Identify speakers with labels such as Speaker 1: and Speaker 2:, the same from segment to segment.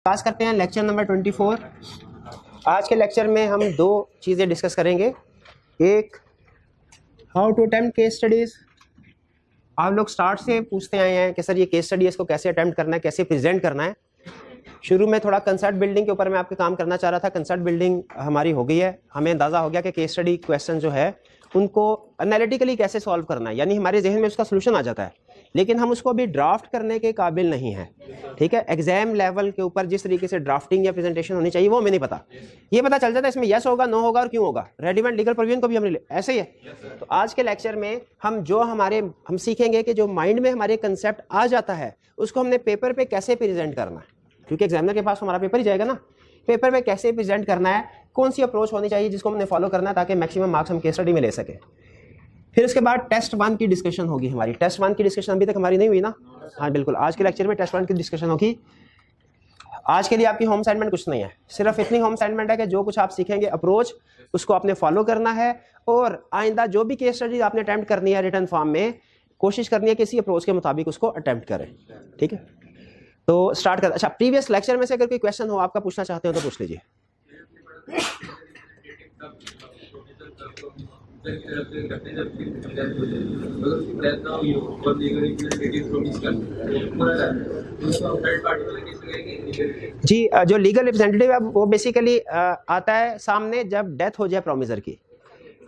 Speaker 1: पास करते हैं lecture number 24। आज के लेक्चर में हम दो चीज़ें डिस्कस करेंगे। एक, how to attempt case studies. आप लोग स्टार्ट से पूछते आए हैं कि सर ये केस स्टडी इसको कैसे अटेम्प्ट करना है, कैसे प्रेजेंट करना है। शुरू में थोड़ा कंसेप्ट बिल्डिंग के ऊपर मैं आपके काम करना चाह रहा था। कंसेप्ट बिल्डिंग हमारी हो गई है, हमें अंदाज़ा हो गया कि केस स्टडी क्वेश्चन जो है उनको एनालिटिकली कैसे सॉल्व करना है, यानी हमारे जहन में उसका सोल्यूशन आ जाता है, लेकिन हम उसको अभी ड्राफ्ट करने के काबिल नहीं है। ठीक है, एग्जाम लेवल के ऊपर जिस तरीके से ड्राफ्टिंग या प्रेजेंटेशन होनी चाहिए वो हमें नहीं पता। ये पता चल जाता है इसमें यस होगा, नो होगा और क्यों होगा। रेलिवेंट लीगल प्रोविजन को भी हमने ऐसे ही है। तो आज के लेक्चर में हम सीखेंगे कि जो माइंड में हमारे कंसेप्ट आ जाता है उसको हमने पेपर पे कैसे प्रेजेंट करना है, क्योंकि एग्जामिनर के पास हमारा पेपर ही जाएगा ना। पेपर पे कैसे प्रेजेंट करना है, कौन सी अप्रोच होनी चाहिए जिसको हमने फॉलो करना है ताकि मैक्सिमम मार्क्स हम केस स्टडी में ले सके। फिर उसके बाद टेस्ट 1 की डिस्कशन होगी हमारी। टेस्ट 1 की डिस्कशन अभी तक हमारी नहीं हुई ना? हाँ बिल्कुल, आज के लेक्चर में टेस्ट 1 की डिस्कशन होगी। आज के लिए आपकी होम असाइनमेंट कुछ नहीं है, सिर्फ इतनी होम असाइनमेंट है कि जो कुछ आप सीखेंगे अप्रोच उसको आपने फॉलो करना है, और आइंदा जो भी केस स्टडी आपने अटेम्प्ट करनी है रिटर्न फॉर्म में, कोशिश करनी है कि इसी अप्रोच के मुताबिक उसको अटेम्प्ट करें। ठीक है, तो स्टार्ट कर। अच्छा, प्रीवियस लेक्चर में से अगर कोई क्वेश्चन हो आपका पूछना चाहते हो तो पूछ लीजिए। जी, जो लीगल रिप्रेजेंटेटिव है वो बेसिकली आता है सामने जब डेथ हो जाए प्रोमिसर की।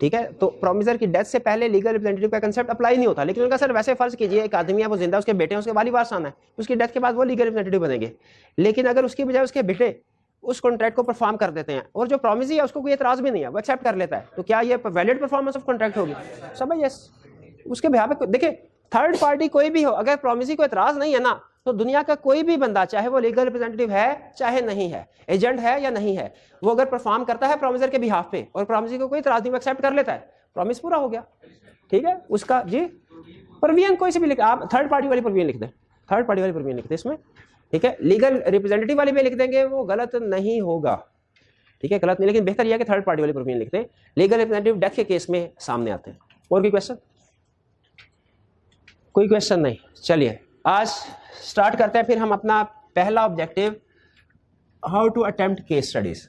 Speaker 1: ठीक है, तो प्रोमिसर की डेथ से पहले लीगल रिप्रेजेंटेटिव का कंसेप्ट अप्लाई नहीं होता, लेकिन उनका सर वैसे फर्ज कीजिए एक आदमी है, वो जिंदा, उसके बेटे हैं, उसके वाली वारस आना है, उसकी डेथ के बाद वो लीगल रिप्रेजेंटेटिव बनेंगे। लेकिन अगर उसकी बजाय उसके बेटे उस कॉन्ट्रैक्ट को परफॉर्म कर देते हैं और जो प्रॉमिस है उसको कोई एतराज भी नहीं है, वो एक्सेप्ट कर लेता है, तो क्या ये वैलिड परफॉर्मेंस ऑफ कॉन्ट्रैक्ट होगी? सब यस। उसके बिहाफ पे देखिए, थर्ड पार्टी कोई भी हो, अगर प्रॉमिस को एतराज नहीं है ना, तो दुनिया का कोई भी बंदा, चाहे वो लीगल रिप्रेजेंटेटिव है चाहे नहीं है, एजेंट है या नहीं है, वो अगर परफॉर्म करता है प्रॉमिसर के बिहाफ पे और प्रॉमिस को कोई एतराज नहीं, एक्सेप्ट कर लेता है, प्रॉमिस पूरा हो गया। ठीक है, उसका जी प्रोविजन कोई से भी लिख, आप थर्ड पार्टी वाली प्रोविजन लिख दें, थर्ड पार्टी वाली प्रोविजन लिख दें इसमें। ठीक है, लीगल रिप्रेजेंटेटिव वाली में लिख देंगे, वो गलत नहीं होगा। ठीक है, गलत नहीं, लेकिन बेहतर यह है कि थर्ड पार्टी वाली प्रोविजन लिख दें। लीगल रिप्रेजेंटेटिव डेथ के केस में सामने आते हैं। और कोई क्वेश्चन? कोई क्वेश्चन नहीं? चलिए आज स्टार्ट करते हैं। फिर हम अपना पहला objective, how to attempt case studies.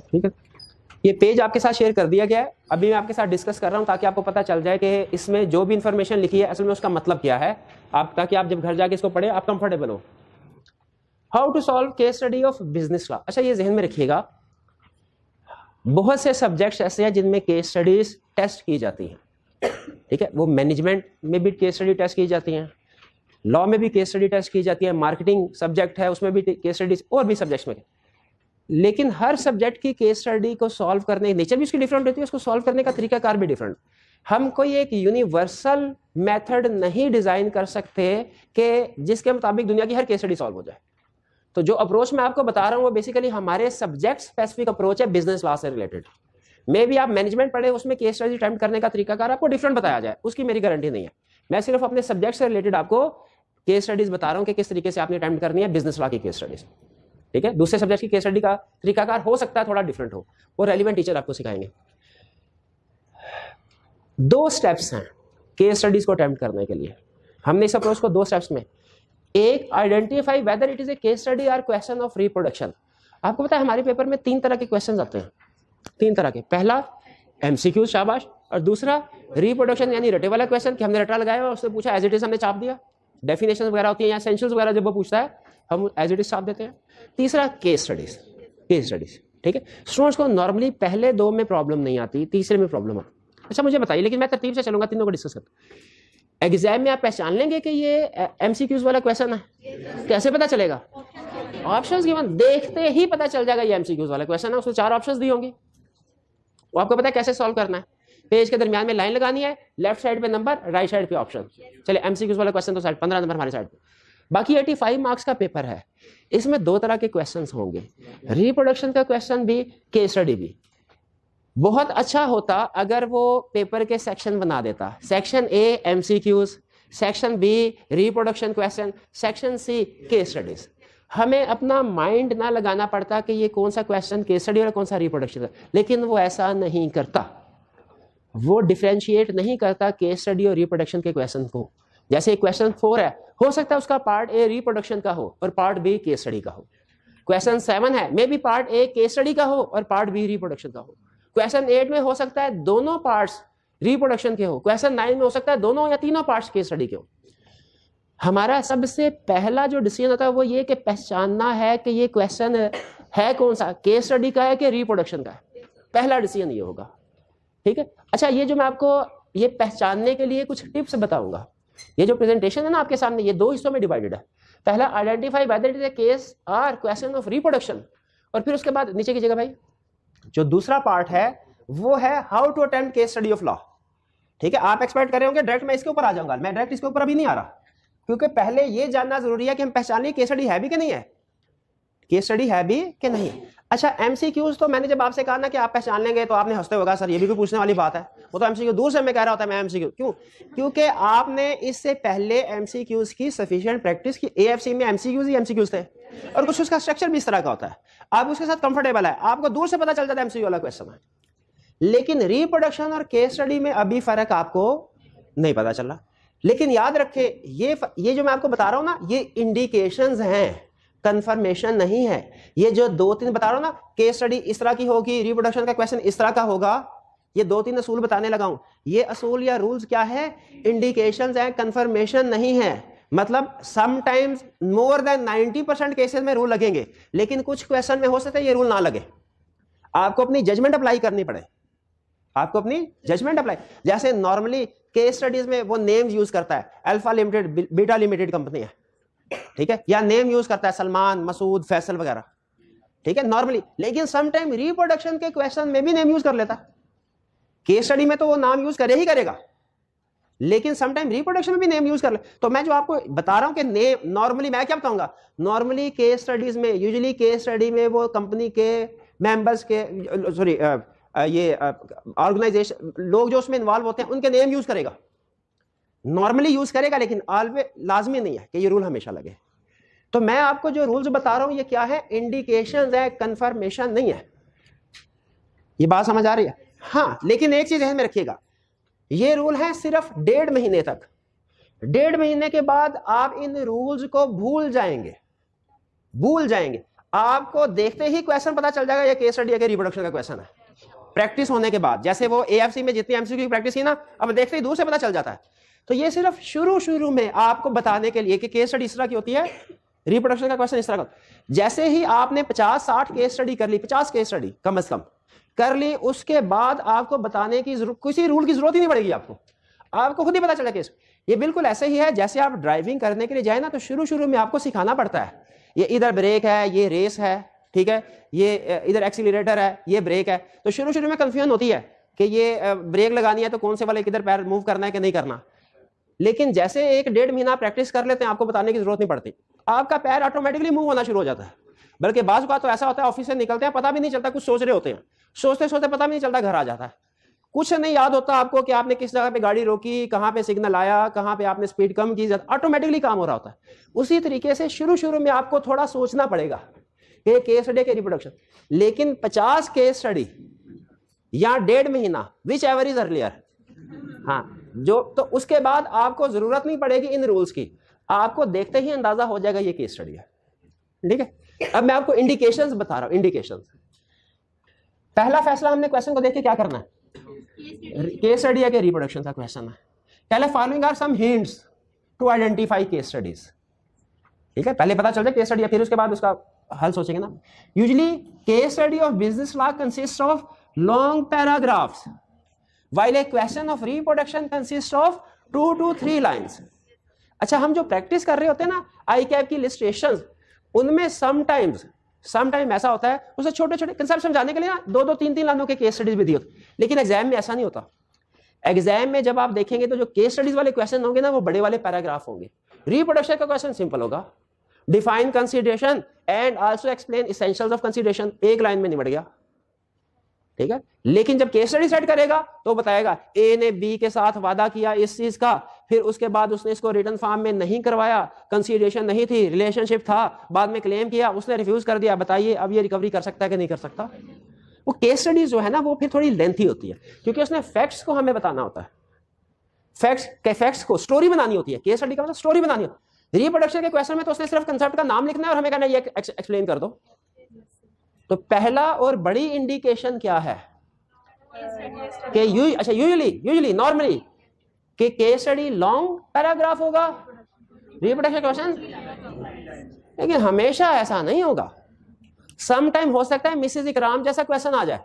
Speaker 1: ठीक है, ये पेज आपके साथ शेयर कर दिया गया है, अभी मैं आपके साथ डिस्कस कर रहा हूं ताकि आपको पता चल जाए कि इसमें जो भी इंफॉर्मेशन लिखी है असल में उसका मतलब क्या है, आप ताकि आप जब घर जाके इसको पढ़े आप कंफर्टेबल हो। How to solve case study of business law. अच्छा, ये जहन में रखिएगा, बहुत से सब्जेक्ट्स ऐसे हैं जिनमें केस स्टडीज टेस्ट की जाती हैं। ठीक है, वो मैनेजमेंट में भी केस स्टडी टेस्ट की जाती हैं, लॉ में भी केस स्टडी टेस्ट की जाती है, मार्केटिंग सब्जेक्ट है उसमें भी केस स्टडीज, और भी सब्जेक्ट्स में। लेकिन हर सब्जेक्ट की केस स्टडी को सॉल्व करने की नेचर भी उसकी डिफरेंट होती है, उसको सॉल्व करने का तरीकाकार भी डिफरेंट। हम कोई एक यूनिवर्सल मेथड नहीं डिजाइन कर सकते कि जिसके मुताबिक दुनिया की हर केस स्टडी सॉल्व हो जाए। तो जो अप्रोच मैं आपको बता रहा हूं वो बेसिकली हमारे सब्जेक्ट स्पेसिफिक अप्रोच है, बिजनेस लॉ से रिलेटेड। मे भी आप मैनेजमेंट पढ़े, उसमें केस स्टडी अटेम्प्ट करने का तरीकाकार आपको डिफरेंट बताया जाए, उसकी मेरी गारंटी नहीं है। मैं सिर्फ अपने सब्जेक्ट से रिलेटेड आपको केस स्टडीज बता रहा हूं कि किस तरीके से आपने अटेम्प्ट करनी है बिजनेस लॉ की केस स्टडीज। ठीक है, दूसरे सब्जेक्ट की केस स्टडी का तरीकाकार हो सकता है थोड़ा डिफरेंट हो, वो रेलिवेंट टीचर आपको सिखाएंगे। दो स्टेप्स हैं केस स्टडीज को अटेम्प्ट करने के लिए। हमने इस अप्रोच को दो स्टेप्स में, एक, identify whether it is a case study और क्वेश्चन ऑफ रिप्रोडक्शन। आपको पता है हमारे पेपर में 3 तरह के क्वेश्चन आते हैं, 3 तरह के। पहला एमसीक्यू, शाबाश, और दूसरा रिप्रोडक्शन यानी रटे वाला क्वेश्चन कि हमने रटा लगाया और उससे पूछा एज इट इज हमने छाप दिया। डेफिनेशन वगैरह होती है या एसेंशियल्स वगैरह जब वो पूछता है हम एज इट इज छाप देते हैं। तीसरा केस स्टडीज, केस स्टडीज। ठीक है, स्टूडेंट्स को नॉर्मली पहले 2 में प्रॉब्लम नहीं आती, तीसरे में प्रॉब्लम आती। अच्छा मुझे बताइए, लेकिन मैं तरतीब से चलूंगा, तीनों को डिस्कस करते। एग्जाम में आप पहचान लेंगे कि ये एमसीक्यूज वाला क्वेश्चन है? कैसे पता चलेगा? ऑप्शंस गिवन, देखते ही पता चल जाएगा ये एमसीक्यूज वाला क्वेश्चन है। उसमें 4 ऑप्शंस दी होंगी, वो आपको पता है कैसे सॉल्व करना है। पेज के दरमियान में लाइन लगानी है, लेफ्ट साइड पे नंबर, राइट साइड पे ऑप्शन। चलिए एमसीक्यूज वाला क्वेश्चन तो 15 नंबर हमारे साइड पे, बाकी 85 मार्क्स का पेपर है। इसमें 2 तरह के क्वेश्चंस होंगे, रिप्रोडक्शन का क्वेश्चन भी, केस स्टडी भी। बहुत अच्छा होता अगर वो पेपर के सेक्शन बना देता, section A MCQs, section B reproduction question, section C case studies. हमें अपना माइंड ना लगाना पड़ता कि ये कौन सा क्वेश्चन केस स्टडी और कौन सा रिप्रोडक्शन है। लेकिन वो ऐसा नहीं करता, वो डिफरेंशिएट नहीं करता केस स्टडी और रिप्रोडक्शन के क्वेश्चन को। जैसे क्वेश्चन 4 है,
Speaker 2: हो सकता है उसका पार्ट ए रिप्रोडक्शन का हो और पार्ट बी केस स्टडी का हो। क्वेश्चन 7 है, may be part A case study का हो और पार्ट बी रिप्रोडक्शन का हो। क्वेश्चन 8 में हो सकता है दोनों पार्ट्स रिप्रोडक्शन के हो। क्वेश्चन 9 में हो सकता है दोनों या तीनों पार्ट्स केस स्टडी के हो। हमारा सबसे पहला जो डिसीजन होता है वो ये कि पहचानना है कि ये क्वेश्चन है कौन सा, केस स्टडी का है कि रिप्रोडक्शन का है। पहला डिसीजन ये होगा, ठीक है। अच्छा, ये जो मैं आपको ये पहचानने के लिए कुछ टिप्स बताऊंगा। ये जो प्रेजेंटेशन है ना आपके सामने, ये 2 हिस्सों में डिवाइडेड है। पहला identify whether it is a case और क्वेश्चन ऑफ रिप्रोडक्शन, और फिर उसके बाद नीचे कीजिएगा भाई,
Speaker 1: जो दूसरा पार्ट है वो है how to attempt case study of law. ठीक है, आप एक्सपेक्ट कर रहे होंगे डायरेक्ट मैं इसके ऊपर आ जाऊंगा, मैं डायरेक्ट इसके ऊपर अभी नहीं आ रहा, क्योंकि पहले ये जानना जरूरी है कि हम पहचानें केस स्टडी है भी कि नहीं है, केस स्टडी है भी कि नहीं। अच्छा, एमसीक्यूज तो मैंने जब आपसे कहा ना कि आप पहचान लेंगे तो आपने हंसते होगा, सर ये भी कोई पूछने वाली बात है, वो तो एमसीक्यू दूर से मैं कह रहा होता है मैं एमसीक्यू क्यों, क्योंकि आपने इससे पहले एमसीक्यूज की सफिशिएंट प्रैक्टिस की। एएफसी में एमसीक्यूज ही एमसीक्यूज थे और कुछ उसका स्ट्रक्चर भी इस तरह का होता है, आप उसके साथ कंफर्टेबल है, आपको दूर से पता चल जाता है एमसीक्यू वाला क्वेश्चन है। लेकिन रिप्रोडक्शन और केस स्टडी में अभी फर्क आपको नहीं पता चल रहा। लेकिन याद रखें, ये जो मैं आपको बता रहा हूं ना, ये इंडिकेशंस हैं, कंफर्मेशन नहीं है। ये जो 2-3 बता रहा हूं ना, केस स्टडी इस तरह की होगी, रिप्रोडक्शन का क्वेश्चन इस तरह का होगा, ये 2-3 असूल बताने लगा हूं। ये असूल या रूल्स क्या है, इंडिकेशंस हैं, कंफर्मेशन नहीं है। मतलब समटाइम्स मोर देन 90% केसेस में रूल लगेंगे, लेकिन कुछ क्वेश्चन में हो सकता है ये रूल ना लगे, आपको अपनी जजमेंट अप्लाई करनी पड़े, आपको अपनी जजमेंट अप्लाई। जैसे नॉर्मली केस स्टडीज में वो नेम्स यूज करता है, alpha limited, beta limited company है, ठीक है, या नेम यूज करता है सलमान, मसूद, फैसल वगैरह, ठीक है, नॉर्मली। लेकिन समटाइम रिप्रोडक्शन के क्वेश्चन में भी नेम यूज कर लेता है। केस स्टडी में तो वो नाम यूज करे ही करेगा, लेकिन समटाइम रिप्रोडक्शन में भी नेम यूज कर ले। तो मैं जो आपको बता रहा हूं कि नेम, नॉर्मली मैं क्या बताऊंगा, नॉर्मली केस स्टडीज में, यूजुअली केस स्टडी में वो कंपनी के मेंबर्स के, सॉरी ये ऑर्गेनाइजेशन, लोग जो उसमें इन्वॉल्व होते हैं उनके नेम यूज करेगा, नॉर्मली यूज करेगा, लेकिन ऑलवेज लाजमी नहीं है कि ये रूल हमेशा लगे। तो मैं आपको जो रूल्स बता रहा हूं ये क्या है, इंडिकेशंस है, कंफर्मेशन नहीं है। ये बात समझ आ रही है? हाँ, लेकिन एक चीज ध्यान में रखिएगा, ये रूल है सिर्फ 1.5 महीने तक। 1.5 महीने के बाद आप इन रूल्स को भूल जाएंगे, भूल जाएंगे। आपको देखते ही क्वेश्चन पता चल जाएगा ये केस स्टडी है, रिप्रोडक्शन का क्वेश्चन है। प्रैक्टिस होने के बाद, जैसे वो एएफसी में जितनी एमसीक्यू की प्रैक्टिस की ना, अब देखते ही दूर से पता चल जाता है। तो ये सिर्फ शुरू में आपको बताने के लिए कि केस स्टडी इस तरह की होती है, रिप्रोडक्शन का क्वेश्चन इस तरह का। जैसे ही आपने 50-60 केस स्टडी कर ली, 50 केस स्टडी कम से कम कर ली, उसके बाद आपको बताने की किसी रूल की जरूरत ही नहीं पड़ेगी, आपको खुद ही पता चला केस। ये बिल्कुल ऐसे ही है जैसे आप ड्राइविंग करने के लिए जाए ना, तो शुरू में आपको सिखाना पड़ता है, ये इधर ब्रेक है, ये रेस है, ठीक है, ये इधर एक्सीलरेटर है, ये ब्रेक है। तो शुरू में कंफ्यूजन होती है कि ये ब्रेक लगानी है तो कौन से वाले किधर पैर मूव करना है कि नहीं करना। लेकिन जैसे 1-1.5 महीना प्रैक्टिस कर लेते हैं, आपको बताने की जरूरत नहीं पड़ती, आपका पैर ऑटोमेटिकली मूव होना शुरू हो जाता है। बल्कि बाज़ का तो ऐसा होता है, ऑफिस से निकलते हैं पता भी नहीं चलता, कुछ सोच रहे होते हैं, सोचते सोचते पता भी नहीं चलता घर आ जाता है, कुछ नहीं याद होता आपको कि आपने किस जगह पे गाड़ी रोकी, कहाँ पे सिग्नल आया, कहाँ पे आपने स्पीड कम की, ऑटोमेटिकली काम हो रहा होता है। उसी तरीके से शुरू में आपको थोड़ा सोचना पड़ेगा कि केस स्टडी के रिप्रोडक्शन। लेकिन 50 केस स्टडी या 1.5 महीना, विच एवर इज अर्लियर, हाँ, जो तो उसके बाद आपको जरूरत नहीं पड़ेगी इन रूल्स की, आपको देखते ही अंदाजा हो जाएगा ये केस स्टडी है, ठीक है। अब मैं आपको इंडिकेशंस बता रहा हूं, इंडिकेशंस। पहला फैसला हमने क्वेश्चन को देख के क्या करना है, केस स्टडी है कि रिप्रोडक्शन का क्वेश्चन है। पहले following are some hints to identify case studies, ठीक है, पहले पता चल जाए केस स्टडी है, फिर उसके बाद उसका हल सोचेंगे ना। Usually case study of business law consist of long paragraphs, while a question of reproduction consists of 2 to 3 lines। अच्छा, हम जो प्रैक्टिस कर रहे होते हैं ना आई कैप की इलस्ट्रेशंस, उनमें समटाइम्स ऐसा होता है, उसे छोटे छोटे कंसेप्ट समझाने के लिए ना 2-2, 3-3 लाइनों के केस स्टडीज भी दी होती, लेकिन एग्जाम में ऐसा नहीं होता। एग्जाम में जब आप देखेंगे तो जो केस स्टडीज वाले क्वेश्चन होंगे ना, वो बड़े वाले पैराग्राफ होंगे। रिप्रोडक्शन का क्वेश्चन सिंपल होगा, define consideration and also explain essentials of consideration, एक लाइन में निबट गया, ठीक है। लेकिन जब केस स्टडी सेट करेगा तो बताएगा ए ने बी के साथ वादा किया इस चीज का, फिर उसके बाद उसने इसको रिटर्न फॉर्म में नहीं करवाया, कंसीडरेशन नहीं थी, रिलेशनशिप था, बाद में क्लेम किया, उसने रिफ्यूज कर दिया, बताइए अब ये रिकवरी कर सकता है कि नहीं कर सकता। वो केस स्टडीज जो है ना, वो फिर थोड़ी लेंथी होती है, क्योंकि उसने फैक्ट्स को हमें बताना होता है, फैक्ट्स को स्टोरी बनानी होती है। केस स्टडी का मतलब स्टोरी बनानी होती है।
Speaker 2: रिप्रोडक्शन के क्वेश्चन में तो उसने सिर्फ कंसेप्ट का नाम लिखना है और हमें कहना है ये एक्सप्लेन कर दो। तो पहला और बड़ी इंडिकेशन क्या है कि यूजुअली नॉर्मली कि केस स्टडी लॉन्ग पैराग्राफ होगा रिप्रोडक्शन क्वेश्चन, लेकिन हमेशा ऐसा नहीं होगा। सम टाइम हो सकता है मिसेस इकराम जैसा क्वेश्चन आ जाए।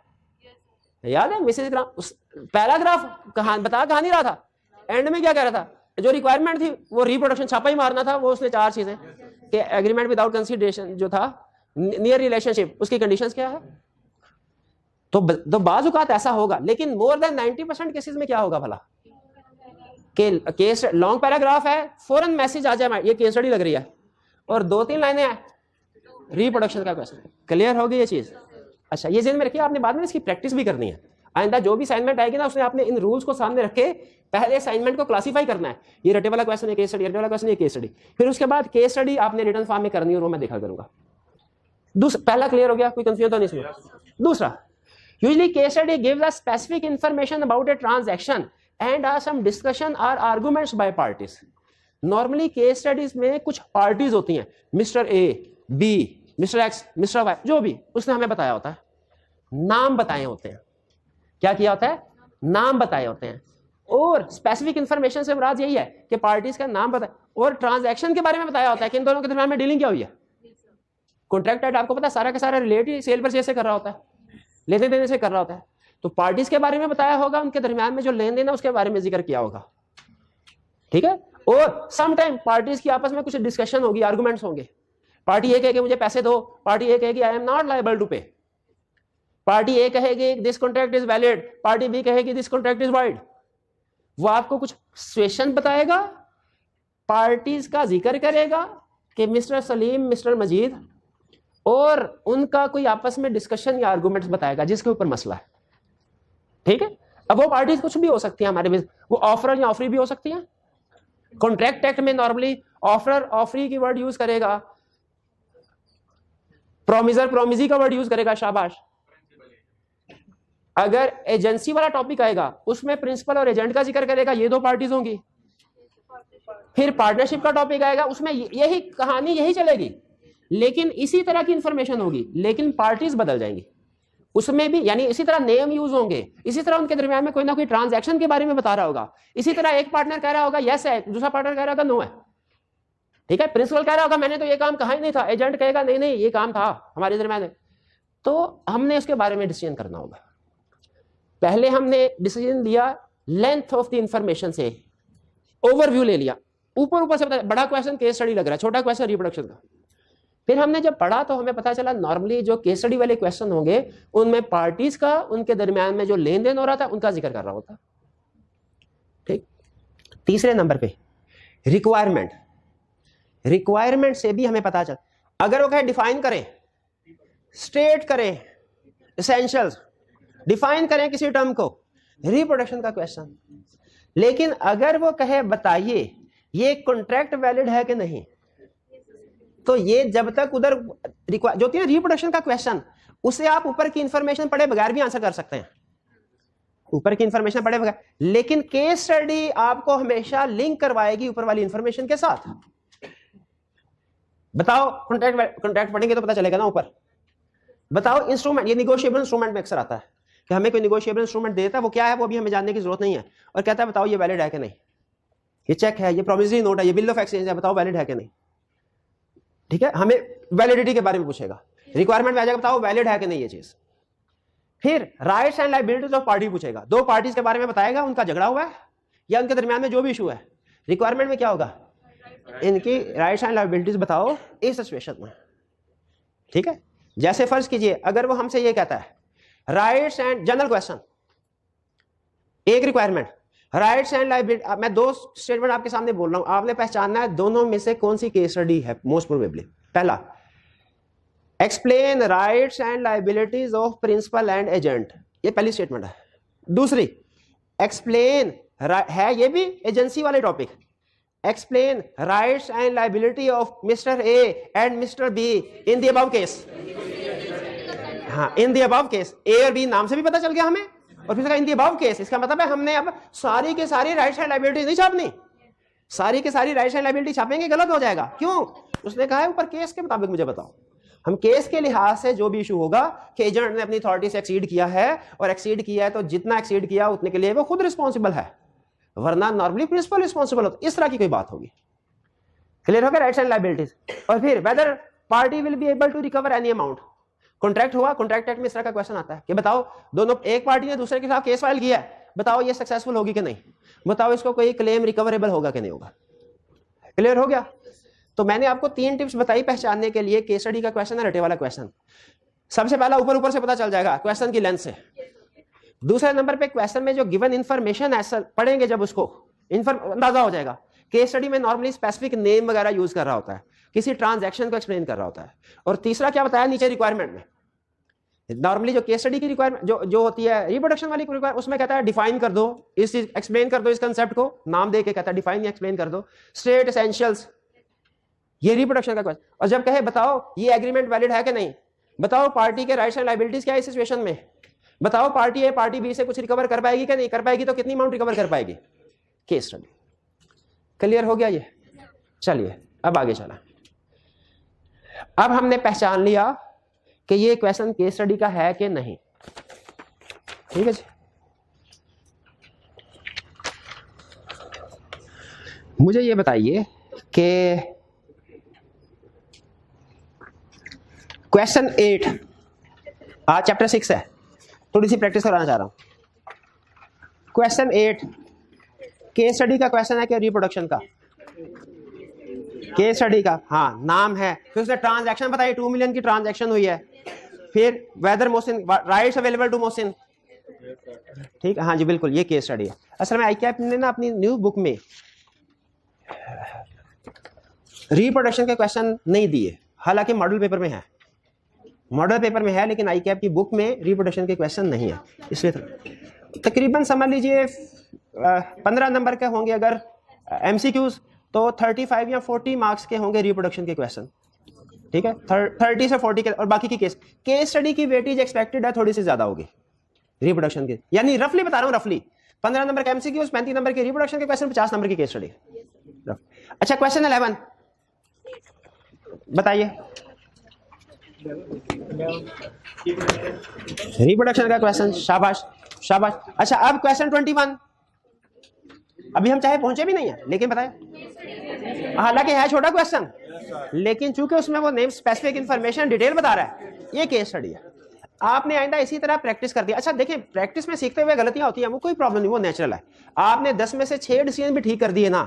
Speaker 2: याद है मिसेस इकराम उस पैराग्राफ कहा नहीं रहा था, एंड में क्या कह रहा था, जो रिक्वायरमेंट थी वो रिप्रोडक्शन छापा ही मारना था। वो उसने 4 चीजें कि एग्रीमेंट विदाउट कंसीडरेशन जो था, नियर रिलेशनशिप, उसकी कंडीशंस क्या है। तो बाज़ औक़ात ऐसा होगा, लेकिन मोर देन 90% केसेस में क्या होगा भला कि केस लॉन्ग पैराग्राफ है, फौरन मैसेज आ जाए ये केस स्टडी लग रही है, और 2-3 लाइनें हैं रिप्रोडक्शन का क्वेश्चन। क्लियर होगी ये चीज? अच्छा, ये ज़हन में रखिए, आपने बाद में इसकी प्रैक्टिस भी करनी है। आइंदा जो भी असाइनमेंट आएगी ना, उसमें आपने इन रूल्स को सामने रख के पहले असाइनमेंट को क्लासीफाई करना है। ये रटे वाला क्वेश्चन है केस स्टडी, रटे वाला क्वेश्चन है केस स्टडी, फिर उसके बाद केस स्टडी आपने रिटन फॉर्म में करनी है और वो मैं देखा करूंगा। पहला क्लियर हो गया? कोई कंफ्यूजन तो नहीं इसमें? दूसरा, usually case study gives us specific information about a transaction and are some discussion or arguments by parties. Normally case studies में कुछ पार्टीज होती हैं, mister A, B, mister X, mister Y, जो भी उसने हमें बताया होता है, नाम बताए होते हैं। क्या किया होता है? नाम बताए होते हैं। और स्पेसिफिक इंफॉर्मेशन से मुराद यही है कि पार्टीज का नाम बताया, और ट्रांजैक्शन के बारे में बताया होता है कि इन दोनों के दरमियान में डीलिंग क्या हुई है। कॉन्ट्रैक्ट एड आपको पता है सारा का सारा रिलेट ही सेल परचेज से कर रहा होता है, लेने देने से कर रहा होता है। तो पार्टीज के बारे में बताया होगा, उनके दरमियान में जो लेन देन है उसके बारे में जिक्र किया होगा, ठीक है। और सम टाइम पार्टीज की आपस में कुछ डिस्कशन होगी, आर्गुमेंट्स होंगे। पार्टी ए कहेगी मुझे पैसे दो, पार्टी ए कहेगी I am not liable to pay, party A कहेगी this contract is valid, party B कहेगी दिस कॉन्ट्रैक्ट इज वाइड। वो आपको कुछ सिचुएशन बताएगा, पार्टीज का जिक्र करेगा कि मिस्टर सलीम, मिस्टर मजीद, और उनका कोई आपस में डिस्कशन या आर्गुमेंट्स बताएगा जिसके ऊपर मसला है, ठीक है। अब वो पार्टीज कुछ भी हो सकती है हमारे में, वो ऑफर या ऑफरी भी हो सकती है। कॉन्ट्रैक्ट एक्ट में नॉर्मली ऑफर ऑफरी की वर्ड यूज करेगा, प्रोमिजर प्रोमिजी का वर्ड यूज करेगा, शाबाश। अगर एजेंसी वाला टॉपिक आएगा उसमें प्रिंसिपल और एजेंट का जिक्र करेगा, ये 2 पार्टीज होंगी। फिर पार्टनरशिप का टॉपिक आएगा, उसमें यही कहानी यही चलेगी, लेकिन इसी तरह की इंफॉर्मेशन होगी, लेकिन पार्टीज बदल जाएंगी उसमें भी, यानी इसी तरह नेम यूज होंगे, इसी तरह उनके दरमियान में कोई ना कोई ट्रांजैक्शन के बारे में बता रहा होगा। इसी तरह एक पार्टनर कह रहा होगा यस है, दूसरा पार्टनर कह रहा होगा नो है, ठीक है। प्रिंसिपल कह रहा होगा मैंने तो ये काम कहा ही नहीं था, एजेंट कहेगा नहीं नहीं ये काम था हमारे दरमियान में। तो हमने उसके बारे में डिसीजन करना होगा। पहले हमने डिसीजन लिया लेंथ ऑफ द इंफॉर्मेशन से, ओवरव्यू ले लिया, ऊपर ऊपर से पता, बड़ा क्वेश्चन केस स्टडी लग रहा है, छोटा क्वेश्चन रिप्रोडक्शन का। फिर हमने जब पढ़ा तो हमें पता चला नॉर्मली जो केस स्टडी वाले क्वेश्चन होंगे उनमें पार्टीज का, उनके दरमियान में जो लेन देन हो रहा था उनका जिक्र कर रहा होता, ठीक। तीसरे नंबर पे रिक्वायरमेंट, रिक्वायरमेंट से भी हमें पता चल, अगर वो कहे डिफाइन करें, स्टेट करें, एसेंशियल्स डिफाइन करें किसी टर्म को, रिप्रोडक्शन का क्वेश्चन। लेकिन अगर वो कहे बताइए ये कॉन्ट्रैक्ट वैलिड है कि नहीं, तो ये जब तक उधर जो होती है रिप्रोडक्शन का क्वेश्चन, उसे आप ऊपर की इंफॉर्मेशन पढ़े बगैर भी आंसर कर सकते हैं, ऊपर की इंफॉर्मेशन पढ़े बगैर। लेकिन केस स्टडी आपको हमेशा लिंक करवाएगी ऊपर वाली इंफॉर्मेशन के साथ। बताओ कॉन्ट्रैक्ट पढ़ेंगे तो पता चलेगा ना ऊपर। बताओ इंस्ट्रूमेंट, ये निगोशिएबल इंस्ट्रूमेंट में अक्सर आता है कि हमें कोई निगोशिएबल इंस्ट्रूमेंट देता है, वो क्या है वो अभी हमें जानने की जरूरत नहीं है, और कहता है बताओ ये वैलिड है कि नहीं, ये चेक है, ये प्रोमिसरी नोट है, ये बिल ऑफ एक्सचेंज है, बताओ वैलिड है कि नहीं, ठीक है। हमें वैलिडिटी के बारे में पूछेगा, रिक्वायरमेंट में आ जाएगा बताओ वैलिड है कि नहीं ये चीज। फिर rights and liabilities of party पूछेगा, 2 पार्टीज के बारे में बताएगा, उनका झगड़ा हुआ है या उनके दरमियान में जो भी इशू है। रिक्वायरमेंट में क्या होगा, इनकी राइट्स एंड लायबिलिटीज बताओ इस सिचुएशन में, ठीक है। जैसे फर्ज कीजिए अगर वो हमसे ये कहता है राइट्स एंड, जनरल क्वेश्चन, एक रिक्वायरमेंट राइट्स एंड लायबिलिटी, मैं 2 स्टेटमेंट आपके सामने बोल रहा हूं, आपने पहचानना है दोनों में से कौन सी केस स्टडी है मोस्ट प्रोबेबली। पहला, explain rights and liabilities of principal and agent, ये पहली स्टेटमेंट है। दूसरी, एक्सप्लेन है, ये भी एजेंसी वाले topic, explain rights and liability of mister A and mister be in the above case. हाँ, इन द अबव केस, ए और बी नाम से भी पता चल गया हमें, और फिर इन द अबव केस, इसका मतलब है हमने अब सारी के सारी राइट्स एंड लायबिलिटीज नहीं छापनी, सारी की सारी राइट हैंड लायबिलिटी छापेंगे, गलत हो जाएगा। क्यों? उसने कहा है ऊपर केस के मुताबिक मुझे बताओ। हम केस के लिहाज से जो भी इशू होगा कि एजेंट ने अपनी अथॉरिटी से एक्सीड किया है, और एक्सीड किया है तो जितना एक्सीड किया उतने के लिए वो खुद रिस्पॉन्सिबल है, वरना नॉर्मली प्रिंसिपल रिस्पॉन्सिबल होता। इस तरह की कोई बात होगी। क्लियर हो गया राइट्स एंड लायबिलिटीज। और फिर whether party will be able to recover any amount. Contract हुआ, कॉन्ट्रैक्ट एक्ट में इस तरह का क्वेश्चन आता है कि बताओ दोनों, एक पार्टी ने दूसरे के खिलाफ केस फाइल किया है, बताओ ये सक्सेसफुल होगी कि नहीं, बताओ इसको कोई क्लेम रिकवरेबल होगा कि नहीं होगा। क्लियर हो गया? तो मैंने आपको 3 टिप्स बताई पहचानने के लिए। केस स्टडी का क्वेश्चन है, रटे वाला क्वेश्चन। सबसे पहला ऊपर ऊपर से पता चल जाएगा क्वेश्चन की लेंथ से। दूसरे नंबर पे क्वेश्चन में जो गिवन इंफॉर्मेशन ऐसा पढ़ेंगे जब उसको अंदाजा हो जाएगा। केस स्टडी में नॉर्मली स्पेसिफिक नेम वगैरह यूज कर रहा होता है, किसी ट्रांजैक्शन को एक्सप्लेन कर रहा होता है। और तीसरा क्या बताया नीचे रिक्वायरमेंट में, नॉर्मली जो केस स्टडी की रिक्वायरमेंट जो होती है रिप्रोडक्शन वाली रिक्वायरमेंट, उसमें कहता है डिफाइन कर दो इस चीज, एक्सप्लेन कर दो इस कंसेप्ट को, नाम दे के कहता है डिफाइन या एक्सप्लेन कर दो। स्टेट एसेंशियल्स, ये रिप्रोडक्शन का क्वेश्चन। और जब कहे बताओ ये एग्रीमेंट वैलिड है कि नहीं, बताओ पार्टी के राइट्स एंड लायबिलिटीज क्या है इस सिचुएशन में, बताओ पार्टी ए पार्टी बी से कुछ रिकवर कर पाएगी कि नहीं, कर पाएगी तो कितनी अमाउंट रिकवर कर पाएगी। Case study. क्लियर हो गया ये? चलिए अब आगे चला। अब हमने पहचान लिया कि ये क्वेश्चन केस स्टडी का है कि नहीं। ठीक है जी। मुझे ये बताइए कि क्वेश्चन 8, आज चैप्टर 6 है, थोड़ी सी प्रैक्टिस कराना चाह रहा हूं। क्वेश्चन 8 केस स्टडी का क्वेश्चन है कि रिप्रोडक्शन का? केस स्टडी का, हाँ नाम है, फिर उसने ट्रांजैक्शन बताई, 2 मिलियन की ट्रांजैक्शन हुई है, फिर whether Mohsin rights available to Mohsin. ठीक है, हाँ जी बिल्कुल, ये केस स्टडी है। असल में आईकैप ने ना अपनी न्यू बुक में रिप्रोडक्शन के क्वेश्चन नहीं दिए, हालांकि मॉडल पेपर में है, मॉडल पेपर में है, लेकिन आईकैप की बुक में रिप्रोडक्शन के क्वेश्चन नहीं है। इसलिए तकरीबन समझ लीजिए 15 नंबर के होंगे अगर एमसीक्यूज, तो 35 या 40 मार्क्स के होंगे रिप्रोडक्शन के क्वेश्चन। ठीक है, 30 से 40 के, और बाकी की केस स्टडी की वेटेज एक्सपेक्टेड है थोड़ी सी ज्यादा होगी रिप्रोडक्शन के, यानी रफली बता रहा हूं, रफली 15 नंबर के एमसीक्यूज, 35 नंबर के रिप्रोडक्शन के क्वेश्चन, 50 नंबर की केस स्टडी। अच्छा क्वेश्चन 11 बताइए। रिप्रोडक्शन का क्वेश्चन, शाबाश शाबाश। अच्छा अब क्वेश्चन 21, अभी हम चाहे पहुंचे भी नहीं है लेकिन बताए, हालांकि है छोटा क्वेश्चन, लेकिन चूंकि उसमें वो नेम स्पेसिफिक इंफॉर्मेशन डिटेल बता रहा है, ये केस स्टडी है। आपने आइंदा इसी तरह प्रैक्टिस कर दिया। अच्छा देखिए, प्रैक्टिस में सीखते हुए गलतियां होती हैं, वो कोई प्रॉब्लम नहीं, वो नेचुरल है। आपने 10 में से 6 डिसीजन भी ठीक कर दिए ना,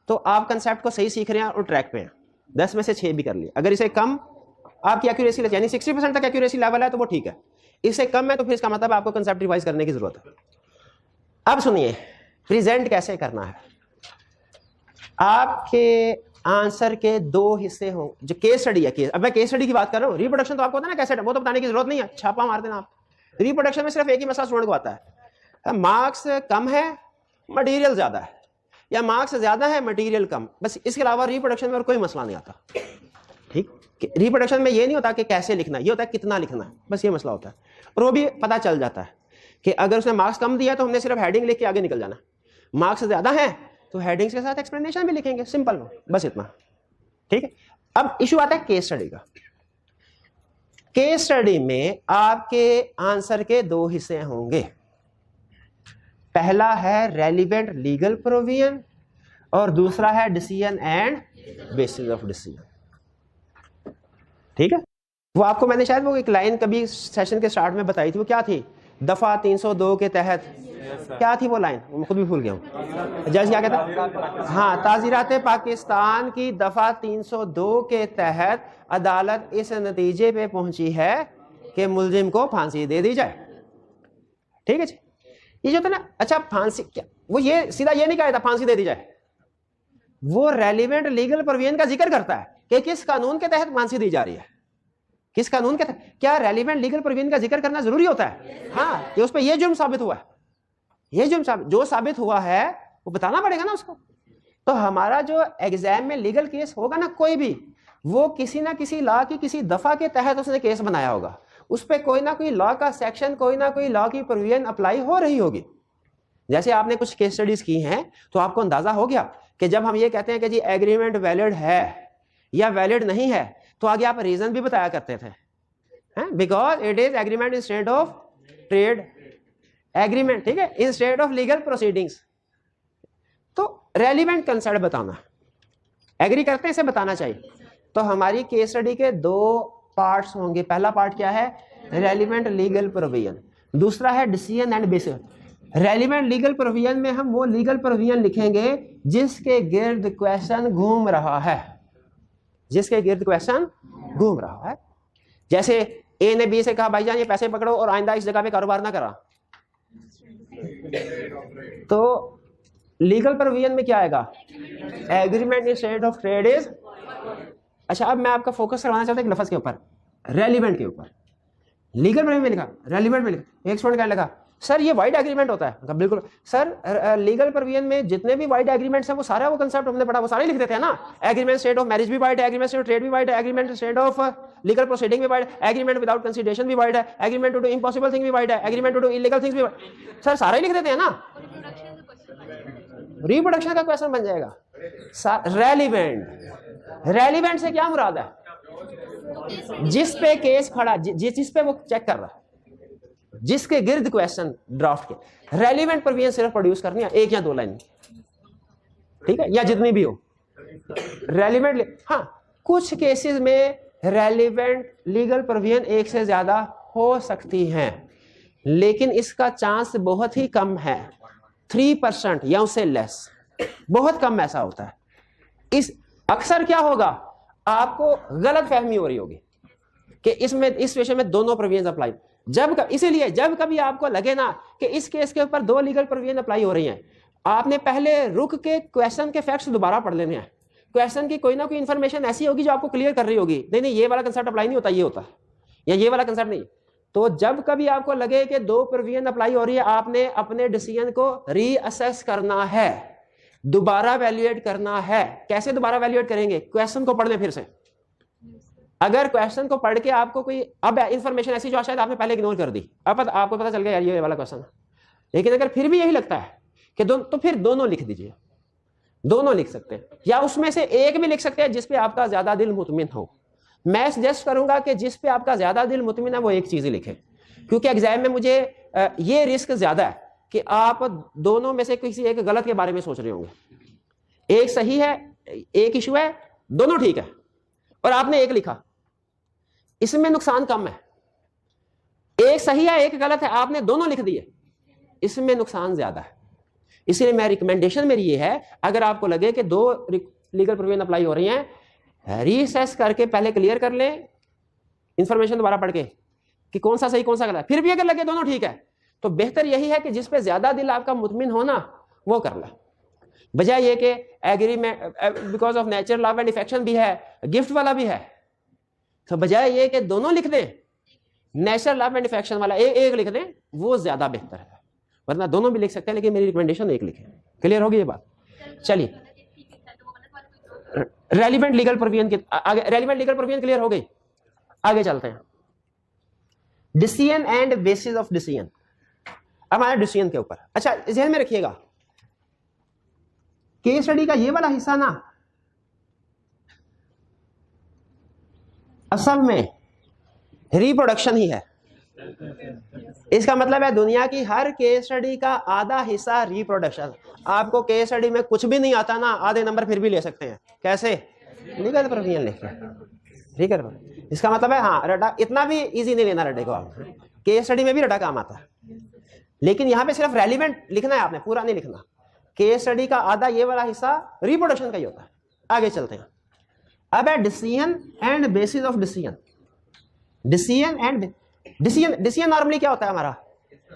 Speaker 2: तो आप कंसेप्ट को सही सीख रहे हैं और ट्रैक पे हैं। 10 में से 6 भी कर लिए। अगर इसे कम आपकी एक्यूरेसी यानी 60% तक एक्यूरेसी लेवल है तो वो ठीक है, इससे कम है तो फिर इसका मतलब आपको कंसेप्ट रिवाइज करने की जरूरत है। अब सुनिए प्रेजेंट कैसे करना है। आपके आंसर के 2 हिस्से हों, जो केस स्टडी है, अब मैं केस स्टडी की बात कर रहा हूं, रिप्रोडक्शन तो आपको होता है ना कैसे, वो तो बताने की जरूरत नहीं है, छापा मार देना आप। रिप्रोडक्शन में सिर्फ एक ही मसला स्टूडेंट को आता है, मार्क्स कम है मटेरियल ज्यादा है, या मार्क्स ज्यादा है मटेरियल कम, बस इसके अलावा रिप्रोडक्शन में और कोई मसला नहीं आता। ठीक, रिप्रोडक्शन में ये नहीं होता कि कैसे लिखना है, ये होता है कितना लिखना है, बस ये मसला होता है। और वो भी पता चल जाता है कि अगर उसने मार्क्स कम दिया तो हमने सिर्फ हेडिंग लिख के आगे निकल जाना, मार्क्स ज्यादा है तो हेडिंग्स के साथ एक्सप्लेनेशन भी लिखेंगे, सिंपल हो, बस इतना। ठीक है, अब इशू आता है केस स्टडी का। केस स्टडी में आपके आंसर के 2 हिस्से होंगे, पहला है रेलिवेंट लीगल प्रोविजन और दूसरा है decision and basis of decision. ठीक है, वो आपको मैंने शायद वो एक लाइन कभी सेशन के स्टार्ट में बताई थी, वो क्या थी, दफा 302 के तहत क्या थी वो लाइन, मैं खुद भी भूल गया हूं। जज क्या कहता, हाँ, ताज़ीरात पाकिस्तान की दफा 302 के तहत अदालत इस नतीजे पे पहुंची है कि मुलजिम को फांसी दे दी जाए। ठीक है जी, ये जो था ना, अच्छा फांसी क्या, वो ये सीधा ये नहीं कहा था फांसी दे दी जाए, वो रेलिवेंट लीगल प्रोविजन का जिक्र करता है कि किस कानून के तहत फांसी दी जा रही है, किस कानून के तहत। क्या रेलिवेंट लीगल प्रोविजन का जिक्र करना जरूरी होता है? हाँ, कि उस पर यह जुर्म साबित हुआ है, ये जुर्म जो साबित हुआ है वो बताना पड़ेगा ना उसको। तो हमारा जो एग्जाम में लीगल केस होगा ना कोई भी, वो किसी ना किसी लॉ की किसी दफा के तहत उसने केस बनाया होगा, उस पर कोई ना कोई लॉ का सेक्शन, कोई ना कोई लॉ की प्रोविजन अप्लाई हो रही होगी। जैसे आपने कुछ केस स्टडीज की हैं तो आपको अंदाजा हो गया कि जब हम ये कहते हैं कि जी एग्रीमेंट वैलिड है या वैलिड नहीं है, तो आगे आप रीजन भी बताया करते थे, because it is agreement instead of trade agreement, ठीक है, इंस्टेड ऑफ लीगल प्रोसीडिंग्स। तो रेलिवेंट कंसेप्ट बताना, एग्री करते हैं, इसे बताना चाहिए। तो हमारी केस स्टडी के दो पार्ट्स होंगे। पहला पार्ट क्या है? Relevant legal provision. दूसरा है decision and basis. Relevant legal provision में हम वो लीगल प्रोविजन लिखेंगे जिसके गिर्द क्वेश्चन घूम रहा है, जिसके गिर्द क्वेश्चन घूम रहा है। जैसे ए ने बी से कहा भाईजान ये पैसे पकड़ो और आइंदा इस जगह पे कारोबार ना करा, तो लीगल प्रोविजन में क्या आएगा? Agreement in state of trade is. अच्छा, अब मैं आपका फोकस करवाना चाहता हूं एक लफ्ज के ऊपर, रेलिवेंट के ऊपर। लीगल प्रोविजन में लिखा, रेलिवेंट में लिखा, एक स्टूडेंट कहने लगा सर ये वाइड एग्रीमेंट होता है। बिल्कुल सर, लीगल प्रोविजन में जितने भी वाइड एग्रीमेंट्स हैं वो सारा वो कंसेप्ट हमने पढ़ा, वो सारे लिख देते हैं ना। एग्रीमेंट स्टेट ऑफ मैरिज भी वाइड है, एग्रीमेंट स्टेट ऑफ ट्रेड भी वाइड है, agreement state of legal proceeding भी वाइड है, एग्रीमेंट विदाउट कंसीडरेशन भी वाइड है, agreement to do impossible thing भी वाइड है, agreement to do illegal things भी वाइड। सर सारे लिख देते हैं ना। रिप्रोडक्शन का क्वेश्चन बन जाएगा। रेलिवेंट, रेलिवेंट से क्या मुराद है? जिस पे केस खड़ा, जिस पे वो चेक कर रहा है, जिसके गिर्द क्वेश्चन ड्राफ्ट के। रेलिवेंट प्रोविजन सिर्फ प्रोड्यूस करनी है, एक या दो लाइन, ठीक है, या जितनी भी हो रेलिवेंट। हाँ, कुछ केसेस में रेलिवेंट लीगल प्रोविजन एक से ज्यादा हो सकती हैं, लेकिन इसका चांस बहुत ही कम है, 3% या उससे लेस, बहुत कम ऐसा होता है। इस अक्सर क्या होगा, आपको गलत फहमी हो रही होगी कि इसमें इस विषय में दोनों प्रोविजन अप्लाई। इसीलिए जब कभी आपको लगे ना कि इस केस के ऊपर दो लीगल प्रोविजन अप्लाई हो रही हैं, आपने पहले रुक के क्वेश्चन के फैक्ट्स दोबारा पढ़ लेने हैं। क्वेश्चन की कोई ना कोई इंफॉर्मेशन ऐसी होगी जो आपको क्लियर कर रही होगी, नहीं नहीं ये वाला कंसेप्ट अप्लाई नहीं होता, ये होता है, या ये वाला कंसेप्ट नहीं। तो जब कभी आपको लगे कि दो प्रोविजन अप्लाई हो रही है, आपने अपने डिसीजन को रीअसेस करना है, दोबारा वैल्यूएट करना है। कैसे दोबारा वैल्यूएट करेंगे? क्वेश्चन को पढ़ने फिर से। अगर क्वेश्चन को पढ़ के आपको कोई अब इंफॉर्मेशन ऐसी जो शायद आपने पहले इग्नोर कर दी, अब आपको पता चल गया यार ये वाला क्वेश्चन, लेकिन अगर फिर भी यही लगता है कि तो फिर दोनों लिख दीजिए। दोनों लिख सकते हैं, या उसमें से एक भी लिख सकते हैं जिसपे आपका ज्यादा दिल मुतमिन हो। मैं सजेस्ट करूंगा कि जिस पे आपका ज्यादा दिल मुतमिन है वो एक चीज ही लिखे, क्योंकि एग्जाम में मुझे ये रिस्क ज्यादा है कि आप दोनों में से किसी एक गलत के बारे में सोच रहे होंगे। एक सही है, एक इशू है, दोनों ठीक है, और आपने एक लिखा, इसमें नुकसान कम है। एक सही है, एक गलत है, आपने दोनों लिख दिए, इसमें नुकसान ज्यादा है। इसलिए मैं रिकमेंडेशन मेरी ये है, अगर आपको लगे कि दो लीगल प्रोविजन अप्लाई हो रही हैं, रीसेस करके पहले क्लियर कर लें, इंफॉर्मेशन दोबारा पढ़ के कि कौन सा सही कौन सा गलत। फिर भी अगर लगे दोनों ठीक है, तो बेहतर यही है कि जिस पे ज्यादा दिल आपका मुतमिन हो ना वो कर ले, बजाय ये कि agreement because of nature love and affection भी है, गिफ्ट वाला भी है, तो बजाय ये कि दोनों लिख दें, नेचर लव एंड इफेक्शन वाला एक लिख दें, वो ज्यादा बेहतर है। वरना दोनों भी लिख सकते हैं, लेकिन मेरी रिकमेंडेशन एक लिखें। क्लियर होगी ये बात? चलिए, रेलिवेंट लीगल प्रोविजन के आगे, रेलिवेंट लीगल प्रोविजन क्लियर हो गई, आगे चलते हैं। Decision and basis of decision. अब हमारे डिसीजन के ऊपर, अच्छा ध्यान में रखिएगा, केस स्टडी का ये वाला हिस्सा ना असल में रिप्रोडक्शन ही है। इसका मतलब है दुनिया की हर केस स्टडी का आधा हिस्सा रिप्रोडक्शन। आपको केस स्टडी में कुछ भी नहीं आता ना, आधे नंबर फिर भी ले सकते हैं। कैसे? लीगल प्रोविजन लिख के, ठीक है। इसका मतलब है हाँ, रटा इतना भी इजी नहीं लेना रटे को आप, केस स्टडी में भी रटा काम आता है, लेकिन यहां पे सिर्फ रेलिवेंट लिखना है आपने, पूरा नहीं लिखना। केस स्टडी का आधा ये वाला हिस्सा रिप्रोडक्शन का ही होता है। आगे चलते हैं। अब है decision and basis of decision. Decision and decision normally क्या होता है हमारा?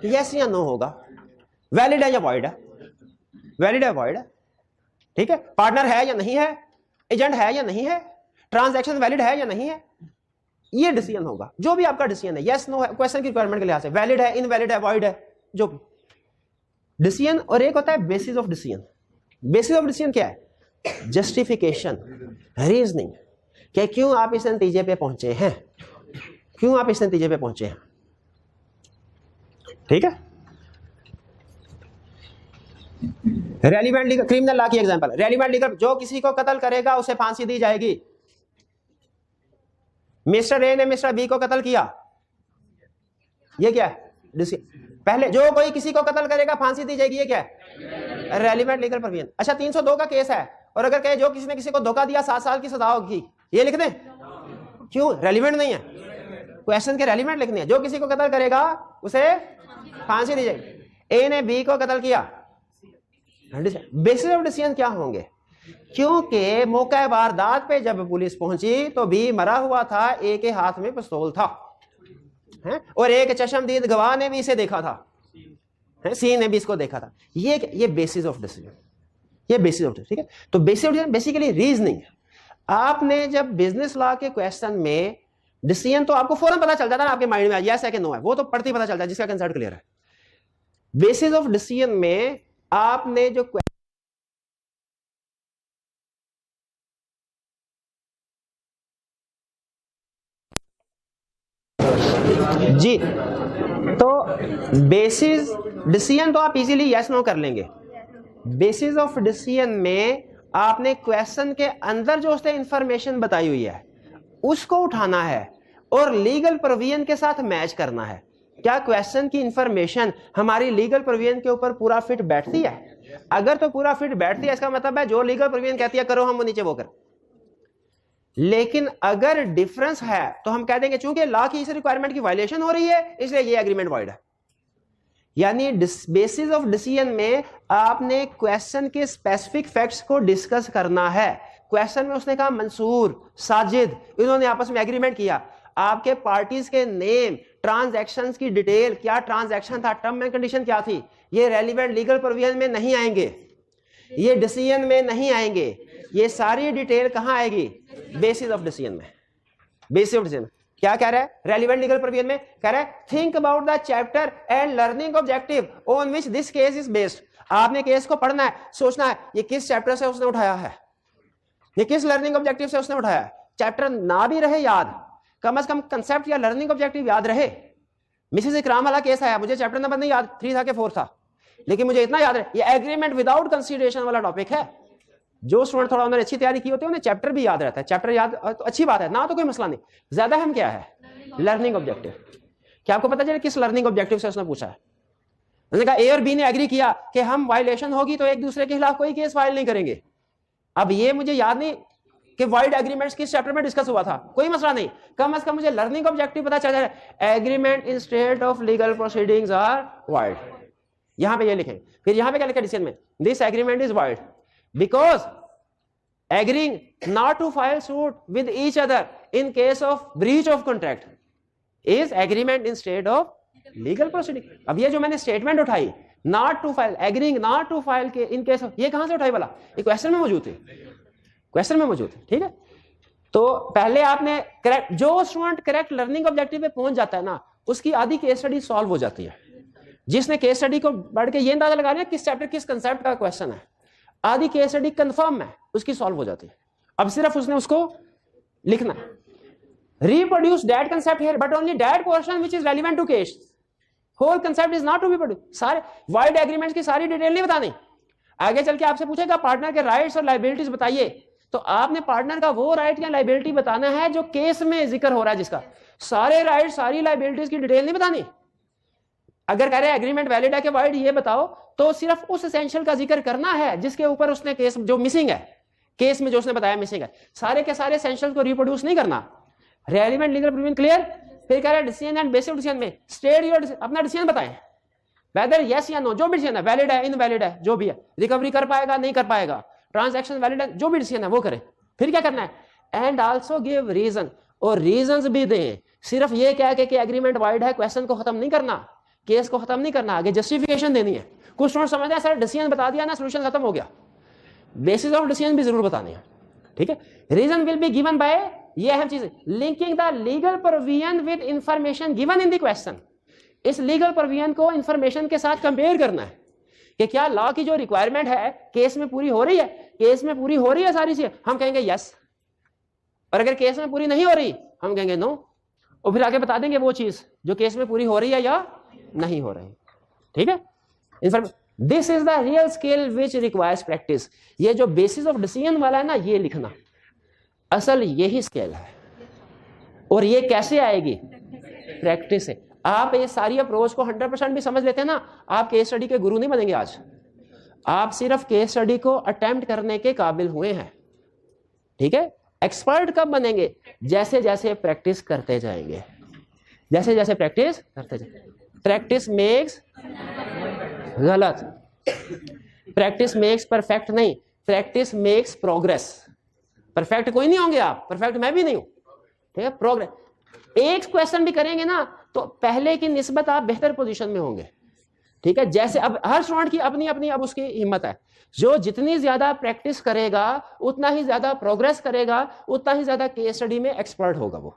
Speaker 2: यस या नो होगा, वैलिड है या वॉइड है, वैलिड है वॉइड है, ठीक है, पार्टनर है या नहीं है, एजेंट है या नहीं है, ट्रांजैक्शन वैलिड है या नहीं है, ये डिसीजन होगा। जो भी आपका डिसीजन है, यस नो है, क्वेश्चन की रिक्वायरमेंट के लिहाज से, वैलिड है, इनवैलिड है, वॉइड है, जो भी डिसीजन। और एक होता है basis of decision. Basis of decision क्या है? जस्टिफिकेशन, रीजनिंग, कि क्यों आप इस नतीजे पे पहुंचे हैं, क्यों आप इस नतीजे पे पहुंचे हैं, ठीक है।
Speaker 1: रेलिवेंट लीगल, क्रिमिनल लॉ की एग्जांपल, रेलिवेंट लीगल, जो किसी को कत्ल करेगा उसे फांसी दी जाएगी। मिस्टर ए ने मिस्टर बी को कत्ल किया, ये क्या है? पहले जो कोई किसी को कत्ल करेगा फांसी दी जाएगी, ये क्या है? Relevant legal provision. अच्छा 302 का केस है और अगर कहे जो किसी ने किसी को धोखा दिया 7 साल की सजा होगी, ये लिख दें? क्यों? रेलिवेंट नहीं है, क्वेश्चन के रेलिवेंट लिखने हैं। जो किसी को कत्ल करेगा उसे फांसी दी जाएगी। ए ने बी को कत्ल किया, बेसिस ऑफ डिसीजन क्या होंगे? क्योंकि मौका वारदात पे जब पुलिस पहुंची तो बी मरा हुआ था, ए के हाथ में पिस्तौल था, है? और एक चश्मदीद गवाह ने भी इसे देखा था, है? सी ने भी इसको देखा था। ये बेसिस ऑफ डिसीजन, ये बेसिस ऑफ, ठीक है। तो basis of decision basically reasoning. आपने जब बिजनेस लॉ के क्वेश्चन में डिसीजन तो आपको फौरन पता चल जाता है ना, आपके माइंड में यस है कि नो है, वो तो पढ़ते ही पता चल जाता है जिसका कंसेप्ट क्लियर है। बेसिस ऑफ डिसीजन में आपने जो जी, तो बेसिस डिसीजन तो आप इजीली यस नो कर लेंगे। बेसिस ऑफ डिसीजन में आपने क्वेश्चन के अंदर जो उसने इंफॉर्मेशन बताई हुई है उसको उठाना है और लीगल प्रोविजन के साथ मैच करना है। क्या क्वेश्चन की इंफॉर्मेशन हमारी लीगल प्रोविजन के ऊपर पूरा फिट बैठती है? अगर तो पूरा फिट बैठती है, इसका मतलब है जो लीगल प्रोविजन कहती है करो, हम वो नीचे वो कर। लेकिन अगर डिफरेंस है तो हम कह देंगे चूंकि लॉ की इस रिक्वायरमेंट की वायलेशन हो रही है इसलिए ये एग्रीमेंट वॉइड है। यानी बेसिस ऑफ डिसीजन में आपने क्वेश्चन के स्पेसिफिक फैक्ट्स को डिस्कस करना है। क्वेश्चन में उसने कहा मंसूर, साजिद, इन्होंने आपस में एग्रीमेंट किया, आपके पार्टीज के नेम, ट्रांजैक्शंस की डिटेल, क्या ट्रांजैक्शन था, टर्म एंड कंडीशन क्या थी, ये रेलिवेंट लीगल प्रोविजन में नहीं आएंगे, ये डिसीजन में नहीं आएंगे। ये सारी डिटेल कहां आएगी? बेसिस ऑफ डिसीजन में। बेसिस ऑफ डिसीजन क्या कह रहा है? रेलिवेंट लीगल प्रोविजन में कह रहा है think about the chapter and learning objective on which this case is based. आपने केस को पढ़ना है, सोचना है ये किस चैप्टर से उसने उठाया है, ये किस लर्निंग ऑब्जेक्टिव से उसने उठाया है। चैप्टर ना भी रहे याद, कम से कम कंसेप्ट या लर्निंग ऑब्जेक्टिव याद रहे। मिसेस इकराम वाला केस आया, मुझे चैप्टर नंबर नहीं याद, 3 था कि 4 था, लेकिन मुझे इतना याद है ये एग्रीमेंट विदाउट कंसीडरेशन वाला टॉपिक है। जो स्टूडेंट थोड़ा उन्होंने अच्छी तैयारी की होती है उन्हें चैप्टर भी याद रहता है। चैप्टर याद तो अच्छी बात है ना, तो कोई मसला नहीं। ज्यादा हम क्या है? Learning objective. क्या आपको पता चले किस लर्निंग ऑब्जेक्टिव से उसने पूछा है? उसने कहा ए और बी ने एग्री किया कि हम वायलेशन होगी तो एक दूसरे के खिलाफ कोई केस फाइल नहीं करेंगे। अब ये मुझे याद नहीं कि वाइड एग्रीमेंट्स किस चैप्टर में डिस्कस हुआ था, कोई मसला नहीं, कम से कम मुझे लर्निंग ऑब्जेक्टिव पता चल जाए। Agreement in state of legal proceedings are void, यहां पे ये लिखें। फिर यहां पे क्या लिखा डिसीजन में? This agreement is wide because agreeing not to file suit with each other in case of breach of contract is agreement in state of legal proceeding। अब ये जो मैंने स्टेटमेंट उठाई not to file, agreeing not to file के in case of, ये कहां से उठाई वाला? ये क्वेश्चन में मौजूद है, क्वेश्चन में मौजूद है, ठीक है। तो पहले आपने करेक्ट, जो स्टूडेंट करेक्ट लर्निंग ऑब्जेक्टिव पे पहुंच जाता है ना उसकी आधी केस स्टडी सॉल्व हो जाती है। जिसने केस स्टडी को बढ़ के ये अंदाजा लगा लिया किस चैप्टर किस कंसेप्ट का क्वेश्चन है, आधी केस स्टडी कंफर्म है उसकी सॉल्व हो जाती है। अब सिर्फ उसने उसको लिखना है। Reproduce that concept here but only that portion which is relevant to case, whole concept is not to be produce. सारे वाइड एग्रीमेंट्स की सारी डिटेल नहीं बतानी। आगे चल के आपसे पूछेगा पार्टनर के राइट्स और लायबिलिटीज बताइए, तो आपने पार्टनर का वो राइट या लायबिलिटी बताना है जो केस में जिक्र हो रहा है, जिसका सारे राइट सारी लायबिलिटीज की डिटेल नहीं बतानी। अगर कह रहे हैं एग्रीमेंट वैलिड है कि वाइड, ये बताओ, तो सिर्फ उस एसेंशियल का जिक्र करना है जिसके ऊपर उसने केस जो मिसिंग है, केस में जो उसने बताया मिसिंग है, सारे के सारे एसेंशियल को रिप्रोड्यूस नहीं करना। Relevant legal provision clear. फिर कह रहा है डिसीजन एंड बेसिस डिसीजन में स्टेट योर अपना डिसीजन बताएं, वेदर यस या नो, जो भी डिसीजन है, वैलिड है इनवैलिड है, जो भी है, रिकवरी कर पाएगा नहीं कर पाएगा, ट्रांजैक्शन वैलिड है, जो भी डिसीजन है वो करें। फिर क्या करना है? एंड आल्सो गिव रीजन, और रीजंस भी दें। सिर्फ ये कह के कि एग्रीमेंट वाइड है क्वेश्चन को खत्म नहीं करना, केस को खत्म नहीं करना, आगे जस्टिफिकेशन देनी है। कुछ स्टूडेंट समझते हैं सर डिसीजन बता दिया ना सोल्यूशन खत्म हो गया, बेसिस ऑफ डिसीजन भी जरूर बतानी है, ठीक है। Reason will be given by, ये अहम चीज है, linking the legal provision with information given in the question. इस लीगल प्रोविजन को इंफॉर्मेशन के साथ कंपेयर करना है कि क्या लॉ की जो रिक्वायरमेंट है केस में पूरी हो रही है, केस में पूरी हो रही है सारी चीजें, हम कहेंगे यस, और अगर केस में पूरी नहीं हो रही हम कहेंगे नो, और फिर आगे बता देंगे वो चीज जो केस में पूरी हो रही है या नहीं हो रही, ठीक है।
Speaker 2: This is the real skill which requires practice. ये जो बेसिस ऑफ डिसीजन वाला है ना, ये लिखना असल यही स्किल है। और ये कैसे आएगी? प्रैक्टिस है। आप ये सारी अप्रोच को 100% भी समझ लेते हैं ना, आप केस स्टडी के गुरु नहीं बनेंगे आज। आप सिर्फ केस स्टडी को अटेम्प्ट करने के काबिल हुए हैं, ठीक है। एक्सपर्ट कब बनेंगे? जैसे जैसे प्रैक्टिस करते जाएंगे, जैसे जैसे प्रैक्टिस करते जाएंगे। प्रैक्टिस मेक्स गलत, प्रैक्टिस मेक्स परफेक्ट नहीं, प्रैक्टिस मेक्स प्रोग्रेस। परफेक्ट कोई नहीं होंगे आप, परफेक्ट मैं भी नहीं हूं, ठीक है। प्रोग्रेस एक क्वेश्चन भी करेंगे ना तो पहले की निस्बत आप बेहतर पोजीशन में होंगे, ठीक है। जैसे अब हर स्टूडेंट की अपनी अपनी अब उसकी हिम्मत है, जो जितनी ज्यादा प्रैक्टिस करेगा उतना ही ज्यादा प्रोग्रेस करेगा, उतना ही ज्यादा केस स्टडी में एक्सपर्ट होगा वो,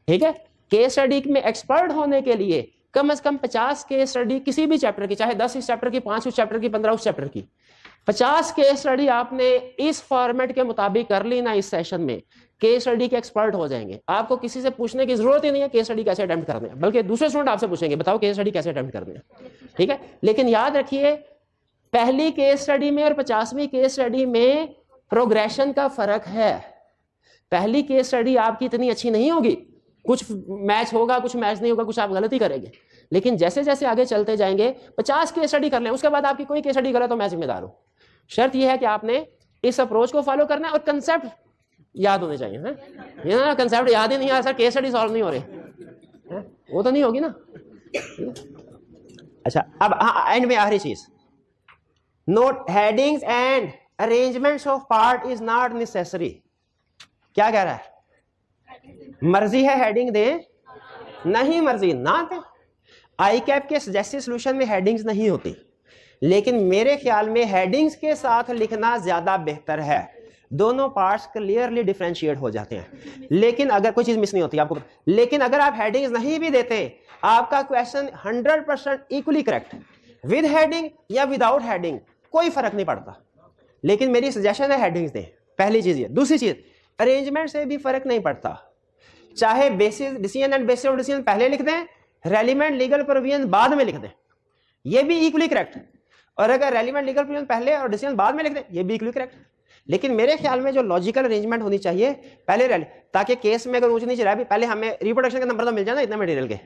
Speaker 2: ठीक है। केस स्टडी में एक्सपर्ट होने के लिए कम से कम 50 केस स्टडी किसी भी चैप्टर की, चाहे 10 इस चैप्टर की, 5 उस चैप्टर की, 15 उस चैप्टर की, 50 केस स्टडी आपने इस फॉर्मेट के मुताबिक कर ली ना इस सेशन में, केस स्टडी के एक्सपर्ट हो जाएंगे। आपको किसी से पूछने की जरूरत ही नहीं है केस स्टडी कैसे अटेम्प्ट करने हैं, बल्कि दूसरे स्टूडेंट आपसे पूछेंगे बताओ केस स्टडी कैसे अटेम्प्ट करने हैं, ठीक है। लेकिन याद रखिए पहली केस स्टडी में और 50वीं केस स्टडी में प्रोग्रेशन का फर्क है। पहली केस स्टडी आपकी इतनी अच्छी नहीं होगी, कुछ मैच होगा कुछ मैच नहीं होगा, कुछ आप गलती करेंगे, लेकिन जैसे जैसे आगे चलते जाएंगे 50 केस स्टडी कर लें, उसके बाद आपकी कोई केस स्टडी गलत हो मैं जिम्मेदार हूं। शर्त यह है कि आपने इस अप्रोच को फॉलो करना है और कंसेप्ट याद होने चाहिए, है ये ना। कंसेप्ट याद ही नहीं है, सर केस स्टडी सॉल्व नहीं हो रही है? वो तो नहीं होगी ना।
Speaker 1: अच्छा अब एंड में आखिरी चीज, note headings and arrangements of part is not necessary. क्या कह रहा है? मर्जी है हेडिंग दे, नहीं मर्जी ना दे। आई कैप के सजेस्टेड सॉल्यूशन में हेडिंग्स नहीं होती, लेकिन मेरे ख्याल में हेडिंग्स के साथ लिखना ज्यादा बेहतर है। दोनों पार्ट्स क्लियरली डिफरेंशिएट हो जाते हैं। लेकिन अगर कोई चीज मिस नहीं होती आपको, लेकिन अगर आप हेडिंग्स नहीं भी देते, आपका question 100% equally correct, with heading या विदाउट हेडिंग कोई फर्क नहीं पड़ता। लेकिन मेरी सजेशन है हेडिंग्स दें, पहली चीज ये। दूसरी चीज, अरेंजमेंट से भी फर्क नहीं पड़ता, चाहे basis decision and basis of decision पहले लिख दें, रेलिवेंट लीगल प्रोविजन बाद में लिख दें, ये भी इक्वली करेक्ट। और अगर रेलिवेंट लीगल प्रोविजन पहले और डिसीजन बाद में लिख दें, ये भी इक्वली करेक्ट। लेकिन मेरे ख्याल में जो लॉजिकल अरेंजमेंट होनी चाहिए पहले ताकि केस में अगर ऊंच नीचे रहा भी, पहले हमें रिप्रोडक्शन का नंबर तो मिल जाए ना इतना मटेरियल के।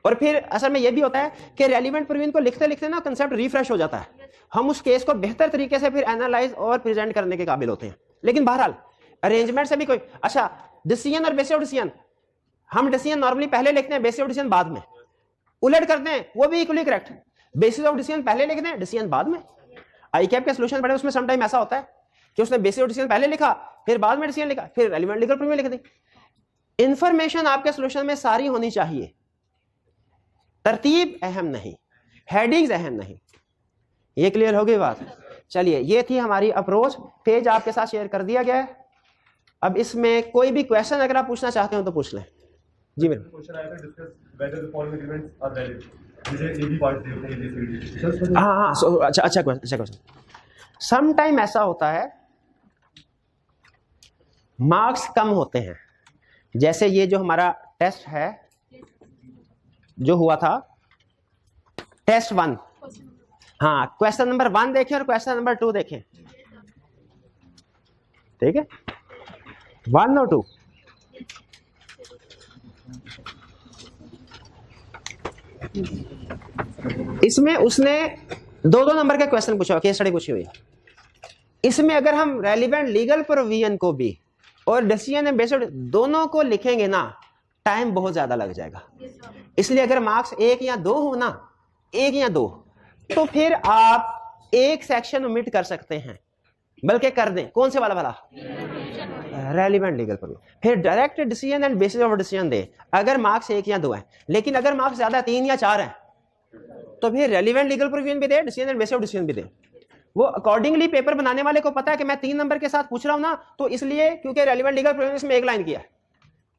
Speaker 1: और फिर असल में ये भी होता है कि रेलिवेंट प्रोविजन को लिखते लिखते ना कंसेप्ट रिफ्रेश हो जाता है, हम उस केस को बेहतर तरीके से फिर एनालाइज और प्रेजेंट करने के काबिल होते हैं। लेकिन बहरहाल अरेंजमेंट से भी कोई, अच्छा डिसीजन और बेसिस ऑफ डिसीजन, हम डिसीजन नॉर्मली पहले लिखते हैं, बेसिस ऑफ डिसीजन बाद में, उलट करते हैं, वो भी equally correct. Basis of decision पहले लिखते हैं, डिसीजन बाद में। आई कैप के सॉल्यूशन पढ़े उसमें समटाइम ऐसा होता है कि उसने बेसिस ऑफ डिसीजन पहले लिखा, फिर बाद में डिसीजन लिखा, फिर रेलिवेंट लीगल प्रोविजन लिख दी। इंफॉर्मेशन आपके सॉल्यूशन में सारी होनी चाहिए, तरतीब अहम नहीं, हेडिंग्स अहम नहीं। ये क्लियर हो गई बात? चलिए ये थी हमारी अप्रोच, पेज आपके साथ शेयर कर दिया गया है। अब इसमें कोई भी क्वेश्चन अगर आप पूछना चाहते हो तो पूछ लें। जी मेरे
Speaker 3: क्वेश्चन आया था discuss whether the following elements are valid, मुझे ए बी पार्ट दिए थे एबीसीडी।
Speaker 1: हाँ अच्छा क्वेश्चन। सम टाइम ऐसा होता है मार्क्स कम होते हैं, जैसे ये जो हमारा टेस्ट है जो हुआ था टेस्ट 1, हाँ क्वेश्चन नंबर 1 देखें और क्वेश्चन नंबर 2 देखें, ठीक है 1 और 2। इसमें उसने 2-2 नंबर के क्वेश्चन पूछा, केस स्टडी पूछी हुई है। इसमें अगर हम रेलिवेंट लीगल प्रोविजन को भी और डिसीजन एंड बेस्ड दोनों को लिखेंगे ना, टाइम बहुत ज्यादा लग जाएगा। इसलिए अगर मार्क्स 1 या 2 हो ना, 1 या 2, तो फिर आप एक सेक्शन ओमिट कर सकते हैं, बल्कि कर दें कौन से वाला भला, रेलिवेंट लीगल प्रोविजन, फिर direct decision and basis of decision दे अगर मार्क्स 1 या 2 है। लेकिन अगर मार्क्स ज्यादा 3 या 4 है तो फिर रेलिवेंट लीगल प्रोविजन भी दे, decision and basis of decision भी दे। वो अकॉर्डिंगली पेपर बनाने वाले को पता है कि मैं 3 नंबर के साथ पूछ रहा हूं ना, तो इसलिए क्योंकि रेलिवेंट लीगल प्रोविजन में एक लाइन किया है,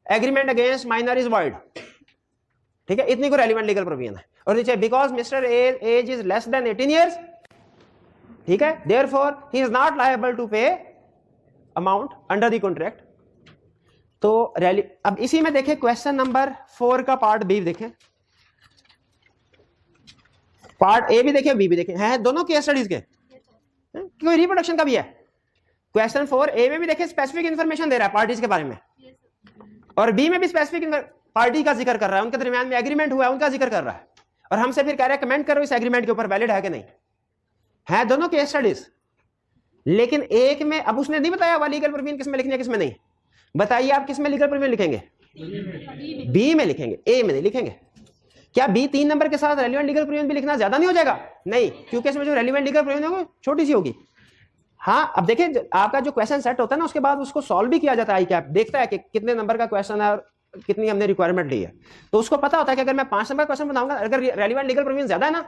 Speaker 1: agreement against minor is void, ठीक है, इतनी को रेलिवेंट लीगल प्रोविजन है। और नीचे because mister age is less than 18 years, ठीक है, therefore he is not liable to pay amount under the contract. तो अब इसी में देखें क्वेश्चन नंबर 4 का पार्ट बी देखें। पार्ट ए भी देखे बी भी देखे हैं, दोनों केस स्टडीज के, कोई रिप्रोडक्शन का भी है। क्वेश्चन 4 ए में भी देखे स्पेसिफिक इन्फॉर्मेशन दे रहा है पार्टीज के बारे में, और बी में भी स्पेसिफिक पार्टी का जिक्र कर रहा है, उनके दरमियान में एग्रीमेंट हुआ है उनका जिक्र कर रहा है, और हमसे फिर कह रहा है कमेंट करो इस एग्रीमेंट के ऊपर वैलिड है कि नहीं है, दोनों केस स्टडीज। लेकिन एक में अब उसने नहीं बताया हुआ लीगल प्रोविजन किस में लिखनी है किस में नहीं। बताइए आप किस में लीगल प्रोविजन लिखेंगे? बी में लिखेंगे, ए में नहीं लिखेंगे। क्या बी 3 नंबर के साथ रेलिवेंट लीगल प्रोविजन भी लिखना ज्यादा नहीं हो जाएगा? नहीं, क्योंकि इसमें जो रेलिवेंट लीगल प्रोविजन होगी छोटी सी होगी। हाँ, अब देखिए आपका जो क्वेश्चन सेट होता है ना, उसके बाद उसको सॉल्व भी किया जाता है। क्या देखता है कि कितने नंबर का क्वेश्चन है और कितनी हमने रिक्वायरमेंट ली है, तो उसको पता होता है कि अगर मैं 5 नंबर क्वेश्चन बनाऊंगा, अगर रेलिवेंट लीगल प्रोविजन ज्यादा है ना,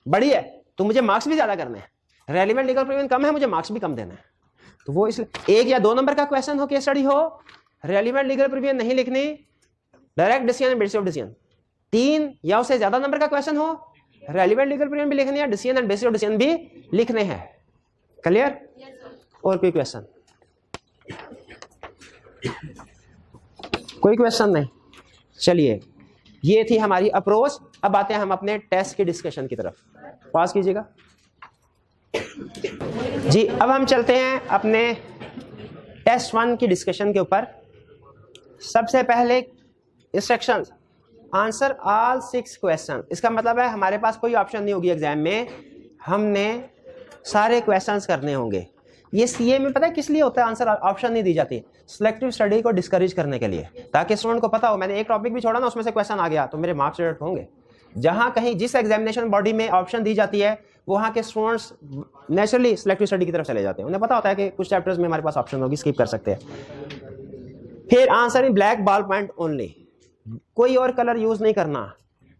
Speaker 1: बड़ी है, तो मुझे मार्क्स भी ज्यादा करने हैं। रेलिवेंट लीगल प्रोविजन कम है, मुझे मार्क्स भी कम देना है। तो वो इसलिए 1 या 2 नंबर का क्वेश्चन हो, केस स्टडी हो, रेलिवेंट लीगल प्रोविजन नहीं लिखनी, direct decision and basis of decision. 3 या उससे ज्यादा नंबर का क्वेश्चन हो, रेलिवेंट लीगल प्रोविजन भी लिखनी है, decision and basis of decision भी लिखने हैं। क्लियर? और कोई क्वेश्चन? कोई क्वेश्चन नहीं? चलिए, ये थी हमारी अप्रोच। अब आते हैं हम अपने टेस्ट की डिस्कशन की तरफ। पास कीजिएगा जी। अब हम चलते हैं अपने टेस्ट 1 की डिस्कशन के ऊपर। सबसे पहले इंस्ट्रक्शंस, आंसर ऑल 6 क्वेश्चन। इसका मतलब है हमारे पास कोई ऑप्शन नहीं होगी एग्जाम में, हमने सारे क्वेश्चंस करने होंगे। ये सीए में पता है किस लिए होता है आंसर ऑप्शन नहीं दी जाती? सिलेक्टिव स्टडी को डिस्करेज करने के लिए, ताकि स्टूडेंट को पता हो मैंने एक टॉपिक भी छोड़ा ना, उसमें से क्वेश्चन आ गया तो मेरे मार्क्स रिडक्ट होंगे। जहां कहीं जिस एग्जामिनेशन बॉडी में ऑप्शन दी जाती है, वहां के स्टूडेंट्स नेचुरली सिलेक्टिव स्टडी की तरफ चले जाते हैं। उन्हें पता होता है कि कुछ चैप्टर्स में हमारे पास ऑप्शन होगी, स्किप कर सकते हैं। फिर answer in black ball point only, कोई और कलर यूज नहीं करना।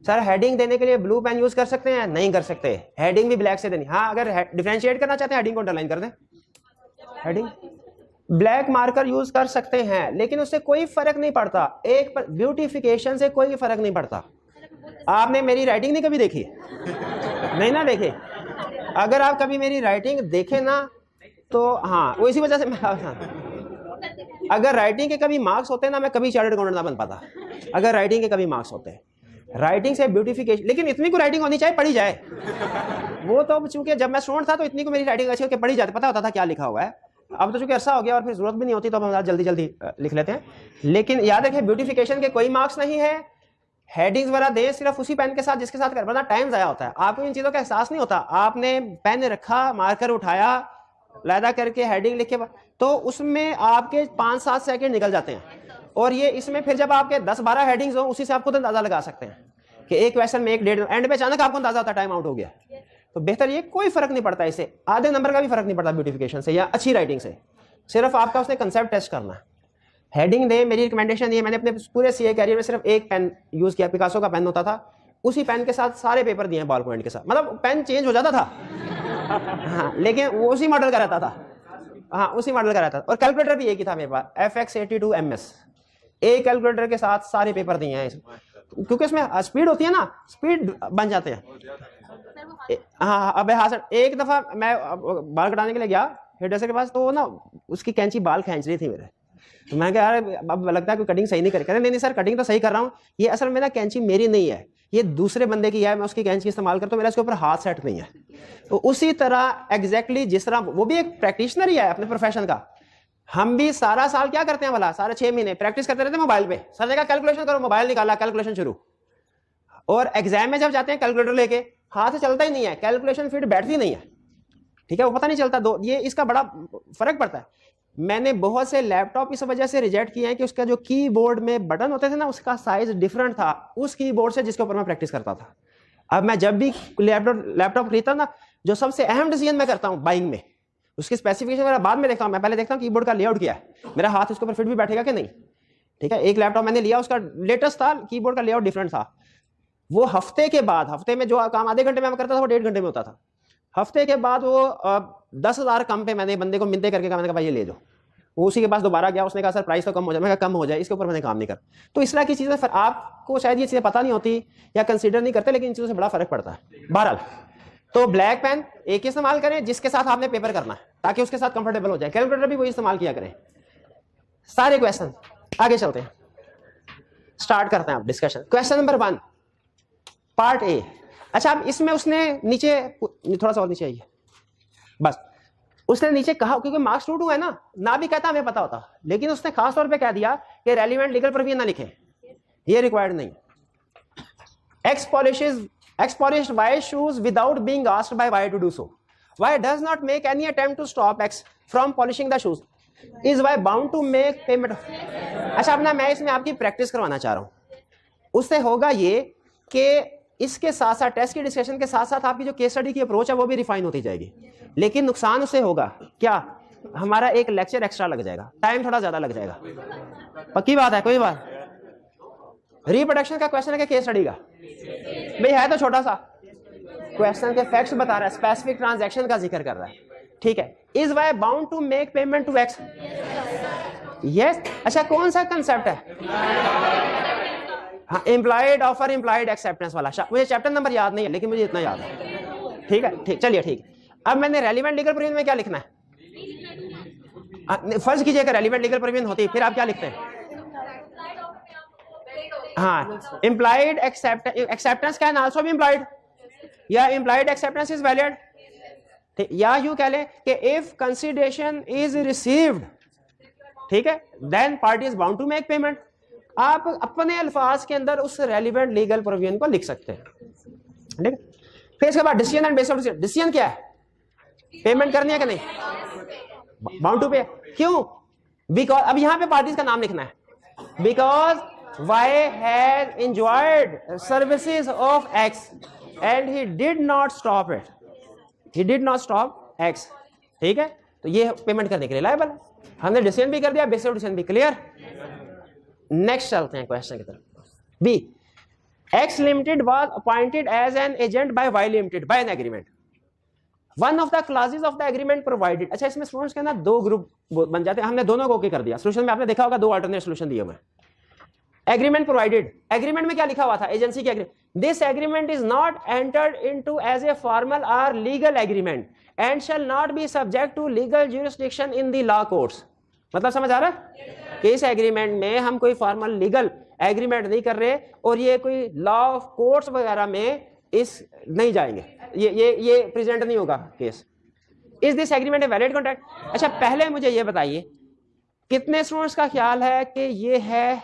Speaker 1: सर हेडिंग देने के लिए ब्लू पेन यूज कर सकते हैं? नहीं कर सकते, हेडिंग भी ब्लैक से देनी। हाँ, अगर डिफरेंशिएट करना चाहते हैं हेडिंग को अंडरलाइन कर दें, हेडिंग ब्लैक मार्कर यूज कर सकते हैं, लेकिन उससे कोई फर्क नहीं पड़ता। एक ब्यूटिफिकेशन से कोई फर्क नहीं पड़ता। आपने मेरी राइटिंग नहीं कभी देखी? नहीं ना देखे? अगर आप कभी मेरी राइटिंग देखे ना, तो हाँ, वो इसी वजह से मैं अगर राइटिंग के कभी मार्क्स होते ना, मैं कभी चार्टर्ड अकाउंटेंट ना बन पाता। अगर राइटिंग के कभी मार्क्स होते, राइटिंग से ब्यूटिफिकेशन, लेकिन इतनी को राइटिंग होनी चाहिए, पढ़ी जाए। वो तो चूंकि जब मैं स्टूडेंट था तो इतनी को मेरी राइटिंग अच्छी होकर पढ़ी जाती, पता होता था क्या लिखा हुआ है। अब तो चूंकि अरसा हो गया और फिर जरूरत भी नहीं होती, तो हम जल्दी जल्दी लिख लेते हैं। लेकिन याद रखें, ब्यूटिफिकेशन के कोई मार्क्स नहीं है। हेडिंग्स वगैरह दे सिर्फ उसी पेन के साथ जिसके साथ करना, टाइम ज़ाया होता है। आपको इन चीज़ों का एहसास नहीं होता। आपने पेन रखा, मार्कर उठाया, लैदा करके हेडिंग लिखे, तो उसमें आपके 5-7 सेकंड निकल जाते हैं। और ये इसमें फिर जब आपके 10-12 हेडिंग्स हो, उसी से आप खुद अंदाजा लगा सकते हैं कि एक क्वेश्चन में 1-1.5 एंड में अचानक आपको अंदाजा होता है टाइम आउट हो गया। तो बेहतर ये, कोई फर्क नहीं पड़ता, इससे आधे नंबर का भी फर्क नहीं पड़ता ब्यूटिफिकेशन से या अच्छी राइटिंग से। सिर्फ आपका उसने कंसेप्ट टेस्ट करना है। हेडिंग दे, मेरी रिकमेंडेशन ये, मैंने अपने पूरे सीए कैरियर में सिर्फ एक पेन यूज किया, पिकासो का पेन होता था, उसी पेन के साथ सारे पेपर दिए बॉल पॉइंट के साथ। मतलब पेन चेंज हो जाता था हाँ, लेकिन वो उसी मॉडल का रहता था। हाँ, उसी मॉडल का रहता था। और कैलकुलेटर भी एक ही था मेरे पास, FX82MS। एक कैलकुलेटर के साथ सारे पेपर दिए हैं, क्योंकि उसमें स्पीड होती है ना, स्पीड बन जाते हैं। हाँ, अब हाँ सर, एक दफा मैं बाल कटाने के लिए गया हेडड्रेसर के पास, तो ना उसकी कैंची बाल खींच रही थी मेरे। तो मैं कहा यार, अब लगता है कोई कटिंग सही नहीं कर। कहते नहीं सर, कटिंग तो सही कर रहा हूँ, ये असल में ना कैंची मेरी नहीं है, ये दूसरे बंदे की है, मैं उसकी कैंची इस्तेमाल करता हूँ, मेरा इसके ऊपर हाथ सेट नहीं है। तो उसी तरह एग्जैक्टली जिस तरह वो भी एक प्रैक्टिशनर ही है अपने प्रोफेशन का, हम भी सारा साल क्या करते हैं भला, सारे 6 महीने प्रैक्टिस करते रहते हैं मोबाइल पे। सर जगह कैलकुलेशन करो, मोबाइल निकाला, कैलकुलेशन शुरू। और एग्जाम में जब जाते हैं कैलकुलेटर लेके, हाथ से चलता ही नहीं है, कैलकुलेशन फिर बैठती नहीं है, ठीक है, वो पता नहीं चलता। ये इसका बड़ा फर्क पड़ता है। मैंने बहुत से लैपटॉप इस वजह से रिजेक्ट किए हैं कि उसका जो कीबोर्ड में बटन होते थे ना, उसका साइज डिफरेंट था उस कीबोर्ड से जिसके ऊपर मैं प्रैक्टिस करता था। अब मैं जब भी लैपटॉप खरीदता ना, जो सबसे अहम डिसीजन मैं करता हूँ बाइंग में, उसकी स्पेसिफिकेशन वगैरह बाद में देखता हूँ, मैं पहले देखता हूँ कीबोर्ड का लेआउट क्या है, मेरा हाथ उसके ऊपर फिट भी बैठेगा कि नहीं। ठीक है, एक लैपटॉप मैंने लिया, उसका लेटेस्ट था, कीबोर्ड का लेआउट डिफरेंट था। वो हफ्ते के बाद, हफ्ते में जो काम आधे घंटे में मैं करता था वो 1.5 घंटे में होता था। हफ्ते के बाद वो 10,000 कम पे मैंने बंदे को मिलते करके कहा, मैंने कहा भाई ये ले जाओ। वो उसी के पास दोबारा गया, उसने कहा सर प्राइस तो कम हो जाए। मैं कहा कम हो जाए, इसके ऊपर मैंने काम नहीं कर। तो इस तरह की चीजें फिर आपको शायद ये चीजें पता नहीं होती या कंसीडर नहीं करते, लेकिन इन चीजों से बड़ा फर्क पड़ता है। बहरहाल, तो ब्लैक पेन एक ही इस्तेमाल करें जिसके साथ आपने पेपर करना है, ताकि उसके साथ कंफर्टेबल हो जाए। कैलकुलेटर भी वही इस्तेमाल किया करें। सारे क्वेश्चन आगे चलते हैं, स्टार्ट करते हैं आप discussion. Question number 1 part A.
Speaker 2: अच्छा, अब इसमें उसने नीचे थोड़ा सा और नीचे आइए, बस उसने नीचे कहा, क्योंकि मार्क्स 2-2 है ना भी कहता हमें पता होता, लेकिन उसने खास तौर पे कह दिया कि रेलिवेंट लीगल प्रोविजन ना लिखे, ये रिक्वायर्ड नहीं। X polished Y shoes without being asked by Y to do so. Y does not make any attempt to stop X from polishing the shoes. Is Y bound to make payment? अच्छा, अपना मैं इसमें आपकी practice करवाना चाह रहा हूँ। उससे होगा ये कि इसके साथ साथ टेस्ट की डिस्कशन के साथ साथ आपकी जो केस स्टडी की अप्रोच है वो भी रिफाइन होती जाएगी, लेकिन नुकसान उससे होगा क्या, हमारा एक लेक्चर एक्स्ट्रा लग जाएगा, टाइम थोड़ा ज्यादा लग जाएगा। पक्की बात है, कोई बात। रिप्रोडक्शन का क्वेश्चन है कि केस स्टडी का, भाई है तो छोटा सा क्वेश्चन के फैक्ट्स बता रहा है, स्पेसिफिक ट्रांजैक्शन का जिक्र कर रहा है, ठीक है। Is Y bound to make payment to X? Yes. अच्छा, कौन सा कंसेप्ट है? हाँ, इम्प्लाइड ऑफर, इम्प्लाइड एक्सेप्टेंस वाला। मुझे चैप्टर नंबर याद नहीं है, लेकिन मुझे इतना याद है, ठीक है, ठीक, चलिए ठीक। अब मैंने रेलिवेंट लीगल प्रोविजन में क्या लिखना है? फर्ज कीजिएगा रेलिवेंट लीगल प्रोविजन होती है, फिर आप क्या लिखते हैं? हाँ, implied acceptance can also be implied, या इम्प्लाइड एक्सेप्टेंस इज वैलिड, या यूं कह लें कि इफ कंसिडरेशन इज रिसीव्ड, ठीक है, then party is bound to make payment. आप अपने अल्फाज के अंदर उस रेलिवेंट लीगल प्रोविजन को लिख सकते हैं, ठीक है। फिर इसके बाद decision and base of decision. Decision क्या है? पेमेंट करनी है कि नहीं? बाउंड टू पे। क्यों? बिकॉज अब यहां पे पार्टीज का नाम लिखना है, because Y has enjoyed services of X and he did not stop it. He did not stop X. ठीक है, तो ये पेमेंट करने के लिए लायबल है। हमने डिसीजन भी कर दिया, बेसिस ऑफ डिसीजन भी क्लियर। नेक्स्ट चलते हैं क्वेश्चन की तरफ। B, X Limited was appointed as an agent by Y Limited by an agreement. One of the clauses of the agreement provided. अच्छा, इसमें स्टूडेंट्स के ना दो ग्रुप बन जाते हैं, हमने दोनों को ओके कर दिया। सोल्यूशन में आपने देखा होगा दो अल्टरनेट सोल्यूशन दिए हुए। एग्रीमेंट प्रोवाइडेड, एग्रीमेंट में क्या लिखा हुआ था? एजेंसी की agreement. This agreement is not entered into as a formal और legal agreement and shall not be subject to legal jurisdiction in the law courts. मतलब समझ आ रहा है कि इस एग्रीमेंट में हम कोई फॉर्मल लीगल एग्रीमेंट नहीं कर रहे और ये कोई लॉ कोर्ट्स वगैरह में इस नहीं जाएंगे, ये प्रेजेंट नहीं होगा case. Is this agreement A valid contract? अच्छा, पहले मुझे ये बताइए कितने स्टूडेंट्स का ख्याल है कि ये है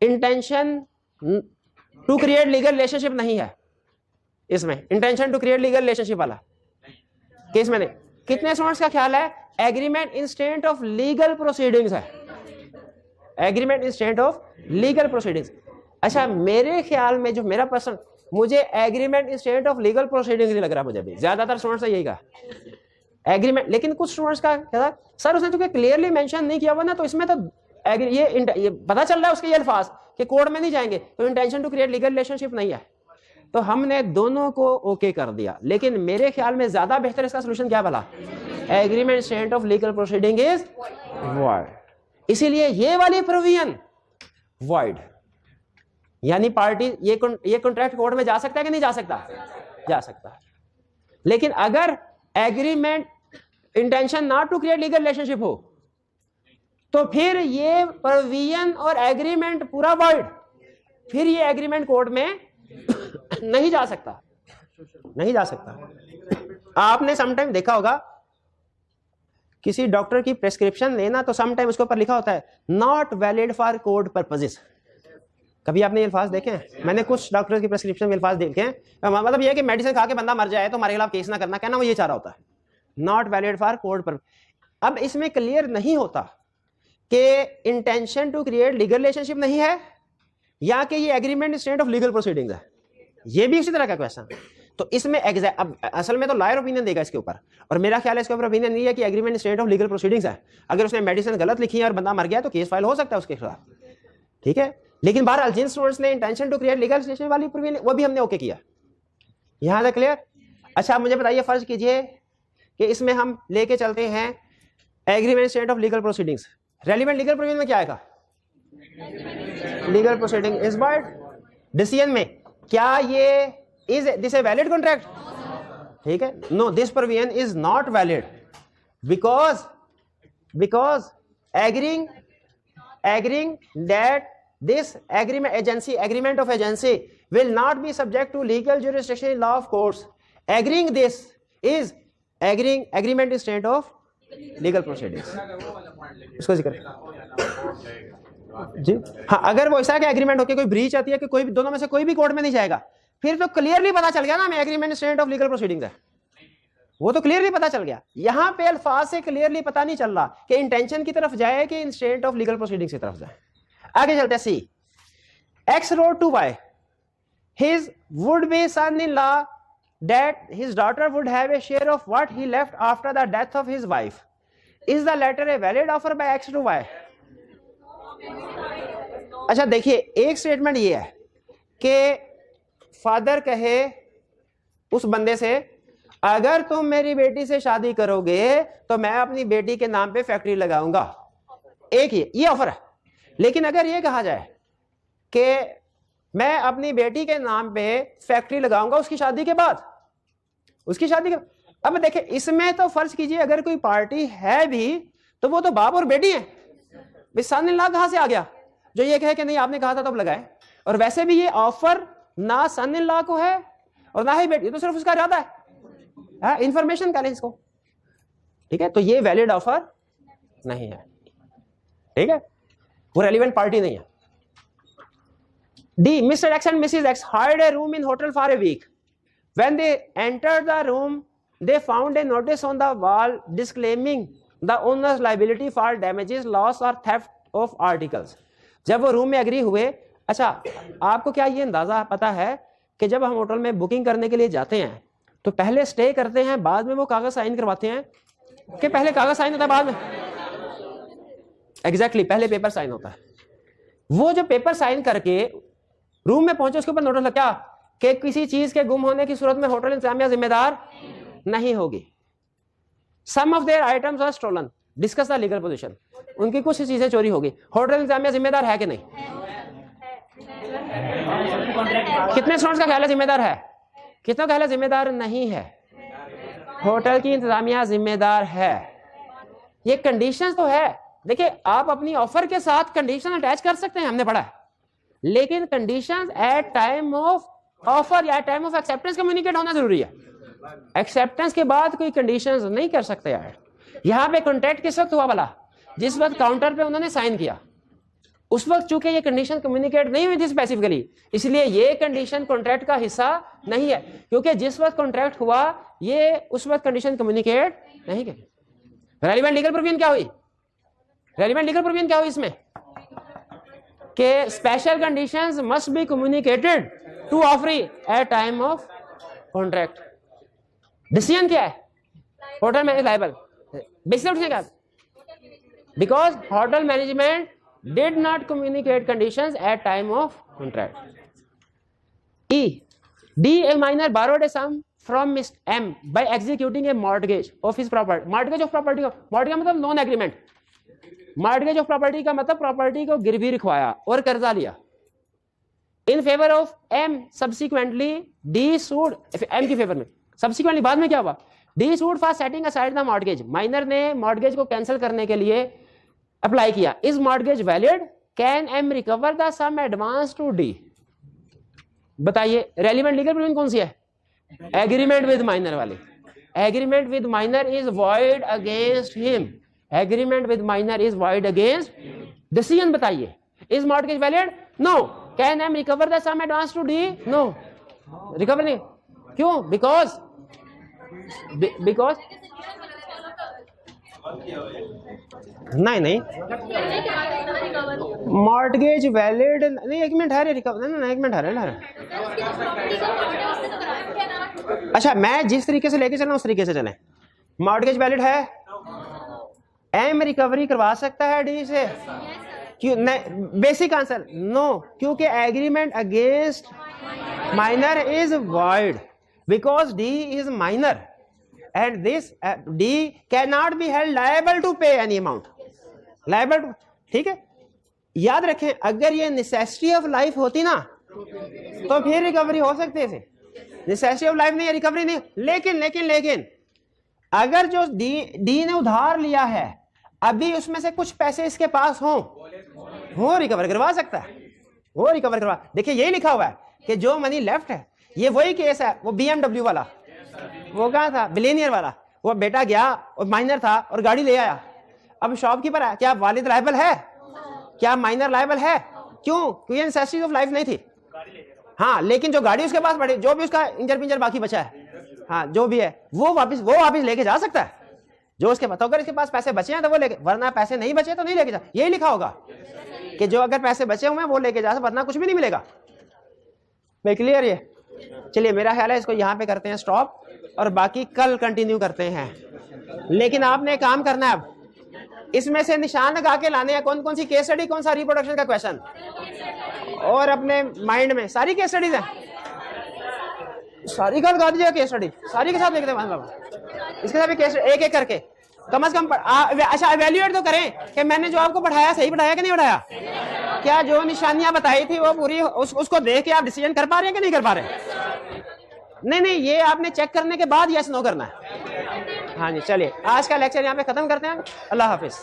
Speaker 2: intention to create legal relationship? नहीं है इसमें intention to create legal relationship वाला केस में नहीं। कितने स्टूडेंट्स का ख्याल है agreement instant of legal proceedings है? Agreement instant of legal proceedings. अच्छा, मेरे ख्याल में जो मेरा पर्सन, मुझे agreement instant of legal proceedings नहीं लग रहा, मुझे भी ज्यादातर स्टूडेंट्स ने यही कहा एग्रीमेंट। लेकिन कुछ स्टूडेंट्स का क्या था, सर उसने तो क्लियरली मेंशन नहीं किया हुआ ना, तो इसमें तो ये पता चल रहा है उसके ये अल्फाज कि कोर्ट में नहीं जाएंगे, तो intention to create legal relationship नहीं है, तो हमने दोनों को ओके कर दिया। लेकिन मेरे ख्याल में ज्यादा बेहतर इसका सोल्यूशन क्या भला? Agreement instant of legal proceeding is void, इसीलिए ये वाली प्रोविजन वॉइड। यानी पार्टी ये कॉन्ट्रैक्ट कोर्ट में जा सकता है कि नहीं जा सकता? जा सकता है। लेकिन अगर agreement intention not to create legal relationship हो तो फिर ये प्रोविजन और एग्रीमेंट पूरा वॉइड, फिर ये एग्रीमेंट कोर्ट में नहीं जा सकता, नहीं जा सकता। आपने समटाइम देखा होगा किसी डॉक्टर की प्रेस्क्रिप्शन लेना तो समटाइम उसके ऊपर लिखा होता है not valid for court purposes. कभी आपने ये अल्फाज देखे हैं? मैंने कुछ डॉक्टर की प्रेस्क्रिप्शन में अल्फाज देखे हैं, मतलब ये है कि मेडिसिन खा के बंदा मर जाए तो हमारे खिलाफ केस ना करना, कहना वो ये चाह रहा होता है not valid for court purpose. अब इसमें क्लियर नहीं होता कि intention to create legal relationship नहीं है या कि ये agreement instant of legal proceedings है, ये भी इसी तरह का क्वेश्चन। तो इसमें अब असल में तो लॉयर ओपिनियन देगा इसके ऊपर, और मेरा ख्याल है इसके ऊपर ओपिनियन नहीं है कि agreement instant of legal proceedings है। अगर उसने मेडिसिन गलत लिखी है और बंदा मर गया तो केस फाइल हो सकता है उसके खिलाफ, ठीक है। लेकिन बहरहाल जिन स्टूडेंट्स ने intention to create legal relation वाली प्रोविजन वो भी हमने ओके किया, यहां तक क्लियर। अच्छा, मुझे बताइए, फर्ज कीजिए कि इसमें हम लेके चलते हैं agreement instant of legal proceedings, relevant legal provision में क्या आएगा? Legal proceeding is void. Decision में क्या ये is this a valid contract? ठीक है, no this provision is not valid because agreeing that
Speaker 1: this agreement of agency will not be subject to legal jurisdiction in law of courts. Agreeing this is agreement is state of legal proceedings. इसको जिक्र जी हाँ, अगर वो ऐसा कि agreement होकर कोई breach आती है कि कोई दोनों में से कोई भी कोर्ट में नहीं जाएगा, फिर तो क्लियरली पता चल गया ना, agreement state of legal proceedings है, वो तो क्लियरली पता चल गया। यहां पे अल्फाज से क्लियरली पता नहीं चल रहा कि इंटेंशन की तरफ जाए कि स्टेट ऑफ लीगल प्रोसीडिंग्स की तरफ जाए। आगे चलते हैं, C X wrote to Y his would be son in law that his daughter would have a share of what he left after the death of his wife. Is the letter a valid offer by X to Y? अच्छा देखिए, एक statement ये है कि father कहे उस बंदे से अगर तुम मेरी बेटी से शादी करोगे तो मैं अपनी बेटी के नाम पे फैक्ट्री लगाऊंगा, एक ये ऑफर है। लेकिन अगर ये कहा जाए कि मैं अपनी बेटी के नाम पे फैक्ट्री लगाऊंगा उसकी शादी के बाद, अब देखिए इसमें तो फर्ज कीजिए अगर कोई पार्टी है भी तो वो तो बाप और बेटी है, सन इन लॉ कहां से आ गया जो ये कहे कि नहीं आपने कहा था तब लगाए। और वैसे भी ये ऑफर ना सन इन लॉ को है और ना ही बेटी, तो सिर्फ उसका इरादा है, इंफॉर्मेशन करें इसको, ठीक है। तो ये वैलिड ऑफर नहीं है, ठीक है, वो रेलिवेंट पार्टी नहीं है। D mister X and missus X hired a room in hotel for a week. When they entered the room they found a notice on the wall disclaiming the owner's liability for damages loss और theft of articles. जब वो room में agree हुए, अच्छा आपको क्या ये अंदाजा पता है कि जब हम होटल में बुकिंग करने के लिए जाते हैं तो पहले स्टे करते हैं, बाद में वो कागज साइन करवाते हैं कि पहले कागज साइन होता है बाद में? एग्जैक्टली, पहले पेपर साइन होता है। वो जो पेपर साइन करके रूम में पहुंचे उसके ऊपर नोटिस लगा कि किसी चीज के गुम होने की सूरत में होटल इंतजामिया जिम्मेदार नहीं होगी। Some of their items are stolen, discuss the legal position. उनकी कुछ चीजें चोरी होगी, होटल इंतजामिया जिम्मेदार है कि नहीं? कितने स्टूडेंट्स का ख्याल है जिम्मेदार है, कितना ख्याल है जिम्मेदार नहीं है? होटल की इंतजामिया जिम्मेदार है। ये कंडीशंस तो है, देखिए आप अपनी ऑफर के साथ कंडीशन अटैच कर सकते हैं, हमने पढ़ा है, लेकिन conditions at time of offer या टाइम ऑफ एक्सेप्टेंस कम्युनिकेट होना जरूरी है। एक्सेप्टेंस के बाद कोई कंडीशंस नहीं कर सकते यार। यहां पे कॉन्ट्रैक्ट किस वक्त हुआ भला? जिस वक्त काउंटर पे उन्होंने साइन किया, उस वक्त चूंकि ये कंडीशन कम्युनिकेट नहीं हुई थी स्पेसिफिकली, इसलिए ये कंडीशन कॉन्ट्रैक्ट का हिस्सा नहीं है, क्योंकि जिस वक्त कॉन्ट्रैक्ट हुआ ये उस वक्त कंडीशन कम्युनिकेट नहीं की। रेलिवेंट लीगल प्रोविजन क्या हुई? रेलिवेंट लीगल प्रोविजन क्या हुई इसमें? कि special conditions must be communicated to offeree at time of contract. Decision क्या है? Hotel manage liable. बेसिकली क्या? Because hotel management did not communicate conditions at time of contract. E. D. A minor borrowed a sum from Mr. M by executing a mortgage of his property. Mortgage of property, mortgage मतलब loan agreement. mortgage of property का मतलब property को गिरवी रखवाया और कर्जा लिया। In favor of M, subsequently D sued M की फेवर में। subsequently बाद में क्या हुआ? D sued for setting aside the mortgage. Minor ने mortgage को कैंसिल करने के लिए अप्लाई किया। Is mortgage valid? Can M recover the sum advance to D? बताइए रेलिवेंट लीगल प्रोविजन कौन सी है? एग्रीमेंट विद माइनर वाली। Agreement with minor is void against him. Agreement with minor is void against. Decision बताइए, is mortgage valid? No. Can M recover the sum advance to D? No, recover नहीं। क्यों? Because नहीं mortgage valid नहीं। एक minute है, recover नहीं, एक minute है। अच्छा मैं जिस तरीके से लेके चलना उस तरीके से चलें। मॉर्गेज वैलिड है, एम रिकवरी करवा सकता है डी से? क्यों नहीं? बेसिक आंसर नो, क्योंकि agreement against minor is void because D is minor and this D cannot be held liable to pay any amount. Liable to, ठीक है, याद रखें अगर ये necessity of life होती ना तो फिर रिकवरी हो सकती है। necessity of life नहीं है, रिकवरी नहीं। लेकिन अगर जो डी ने उधार लिया है अभी उसमें से कुछ पैसे इसके पास हो रिकवर करवा सकता है। वो रिकवर करवा। देखिए यही लिखा हुआ है कि जो मनी लेफ्ट है, ये वही केस है, वो BMW वाला, वो कहाँ था, बिलियनियर वाला, वो बेटा गया और माइनर था और गाड़ी ले आया, अब शॉपकीपर है, क्या वालिद लायबल है, क्या माइनर लायबल है? क्यों? क्योंकि नेसेसिटी ऑफ लाइफ नहीं थी। हाँ, लेकिन जो गाड़ी उसके पास पड़ी, जो भी उसका इंजर पिंजर बाकी बचा है, हाँ जो भी है, वो वापस लेके जा सकता है, जो उसके पास, तो अगर इसके पास पैसे बचे हैं तो वो लेके, वरना पैसे नहीं बचे तो नहीं लेके जा। यही लिखा होगा कि जो अगर पैसे बचे हुए हैं वो लेके जा, वरना कुछ भी नहीं मिलेगा। मैं क्लियर ये? चलिए मेरा ख्याल है इसको यहाँ पे करते हैं स्टॉप, और बाकी कल कंटिन्यू करते हैं। लेकिन आपने काम करना है, अब इसमें से निशान लगा के लाने हैं कौन कौन सी केस स्टडी, कौन सा रिप्रोडक्शन का क्वेश्चन, और अपने माइंड में सारी केस स्टडीज है, सारी का लगा दीजिएगा केस स्टडी, सारी के साथ लिखते हैं, इसके साथ भी केस एक एक करके कम से कम अच्छा इवैल्यूएट तो करें कि मैंने जो आपको पढ़ाया सही पढ़ाया कि नहीं पढ़ाया, क्या जो निशानियां बताई थी वो पूरी उसको देख के आप डिसीजन कर पा रहे हैं कि नहीं कर पा रहे? नहीं, ये आपने चेक करने के बाद यस नो करना है। हाँ जी, चलिए आज का लेक्चर यहाँ पे खत्म करते हैं। अल्लाह हाफिज।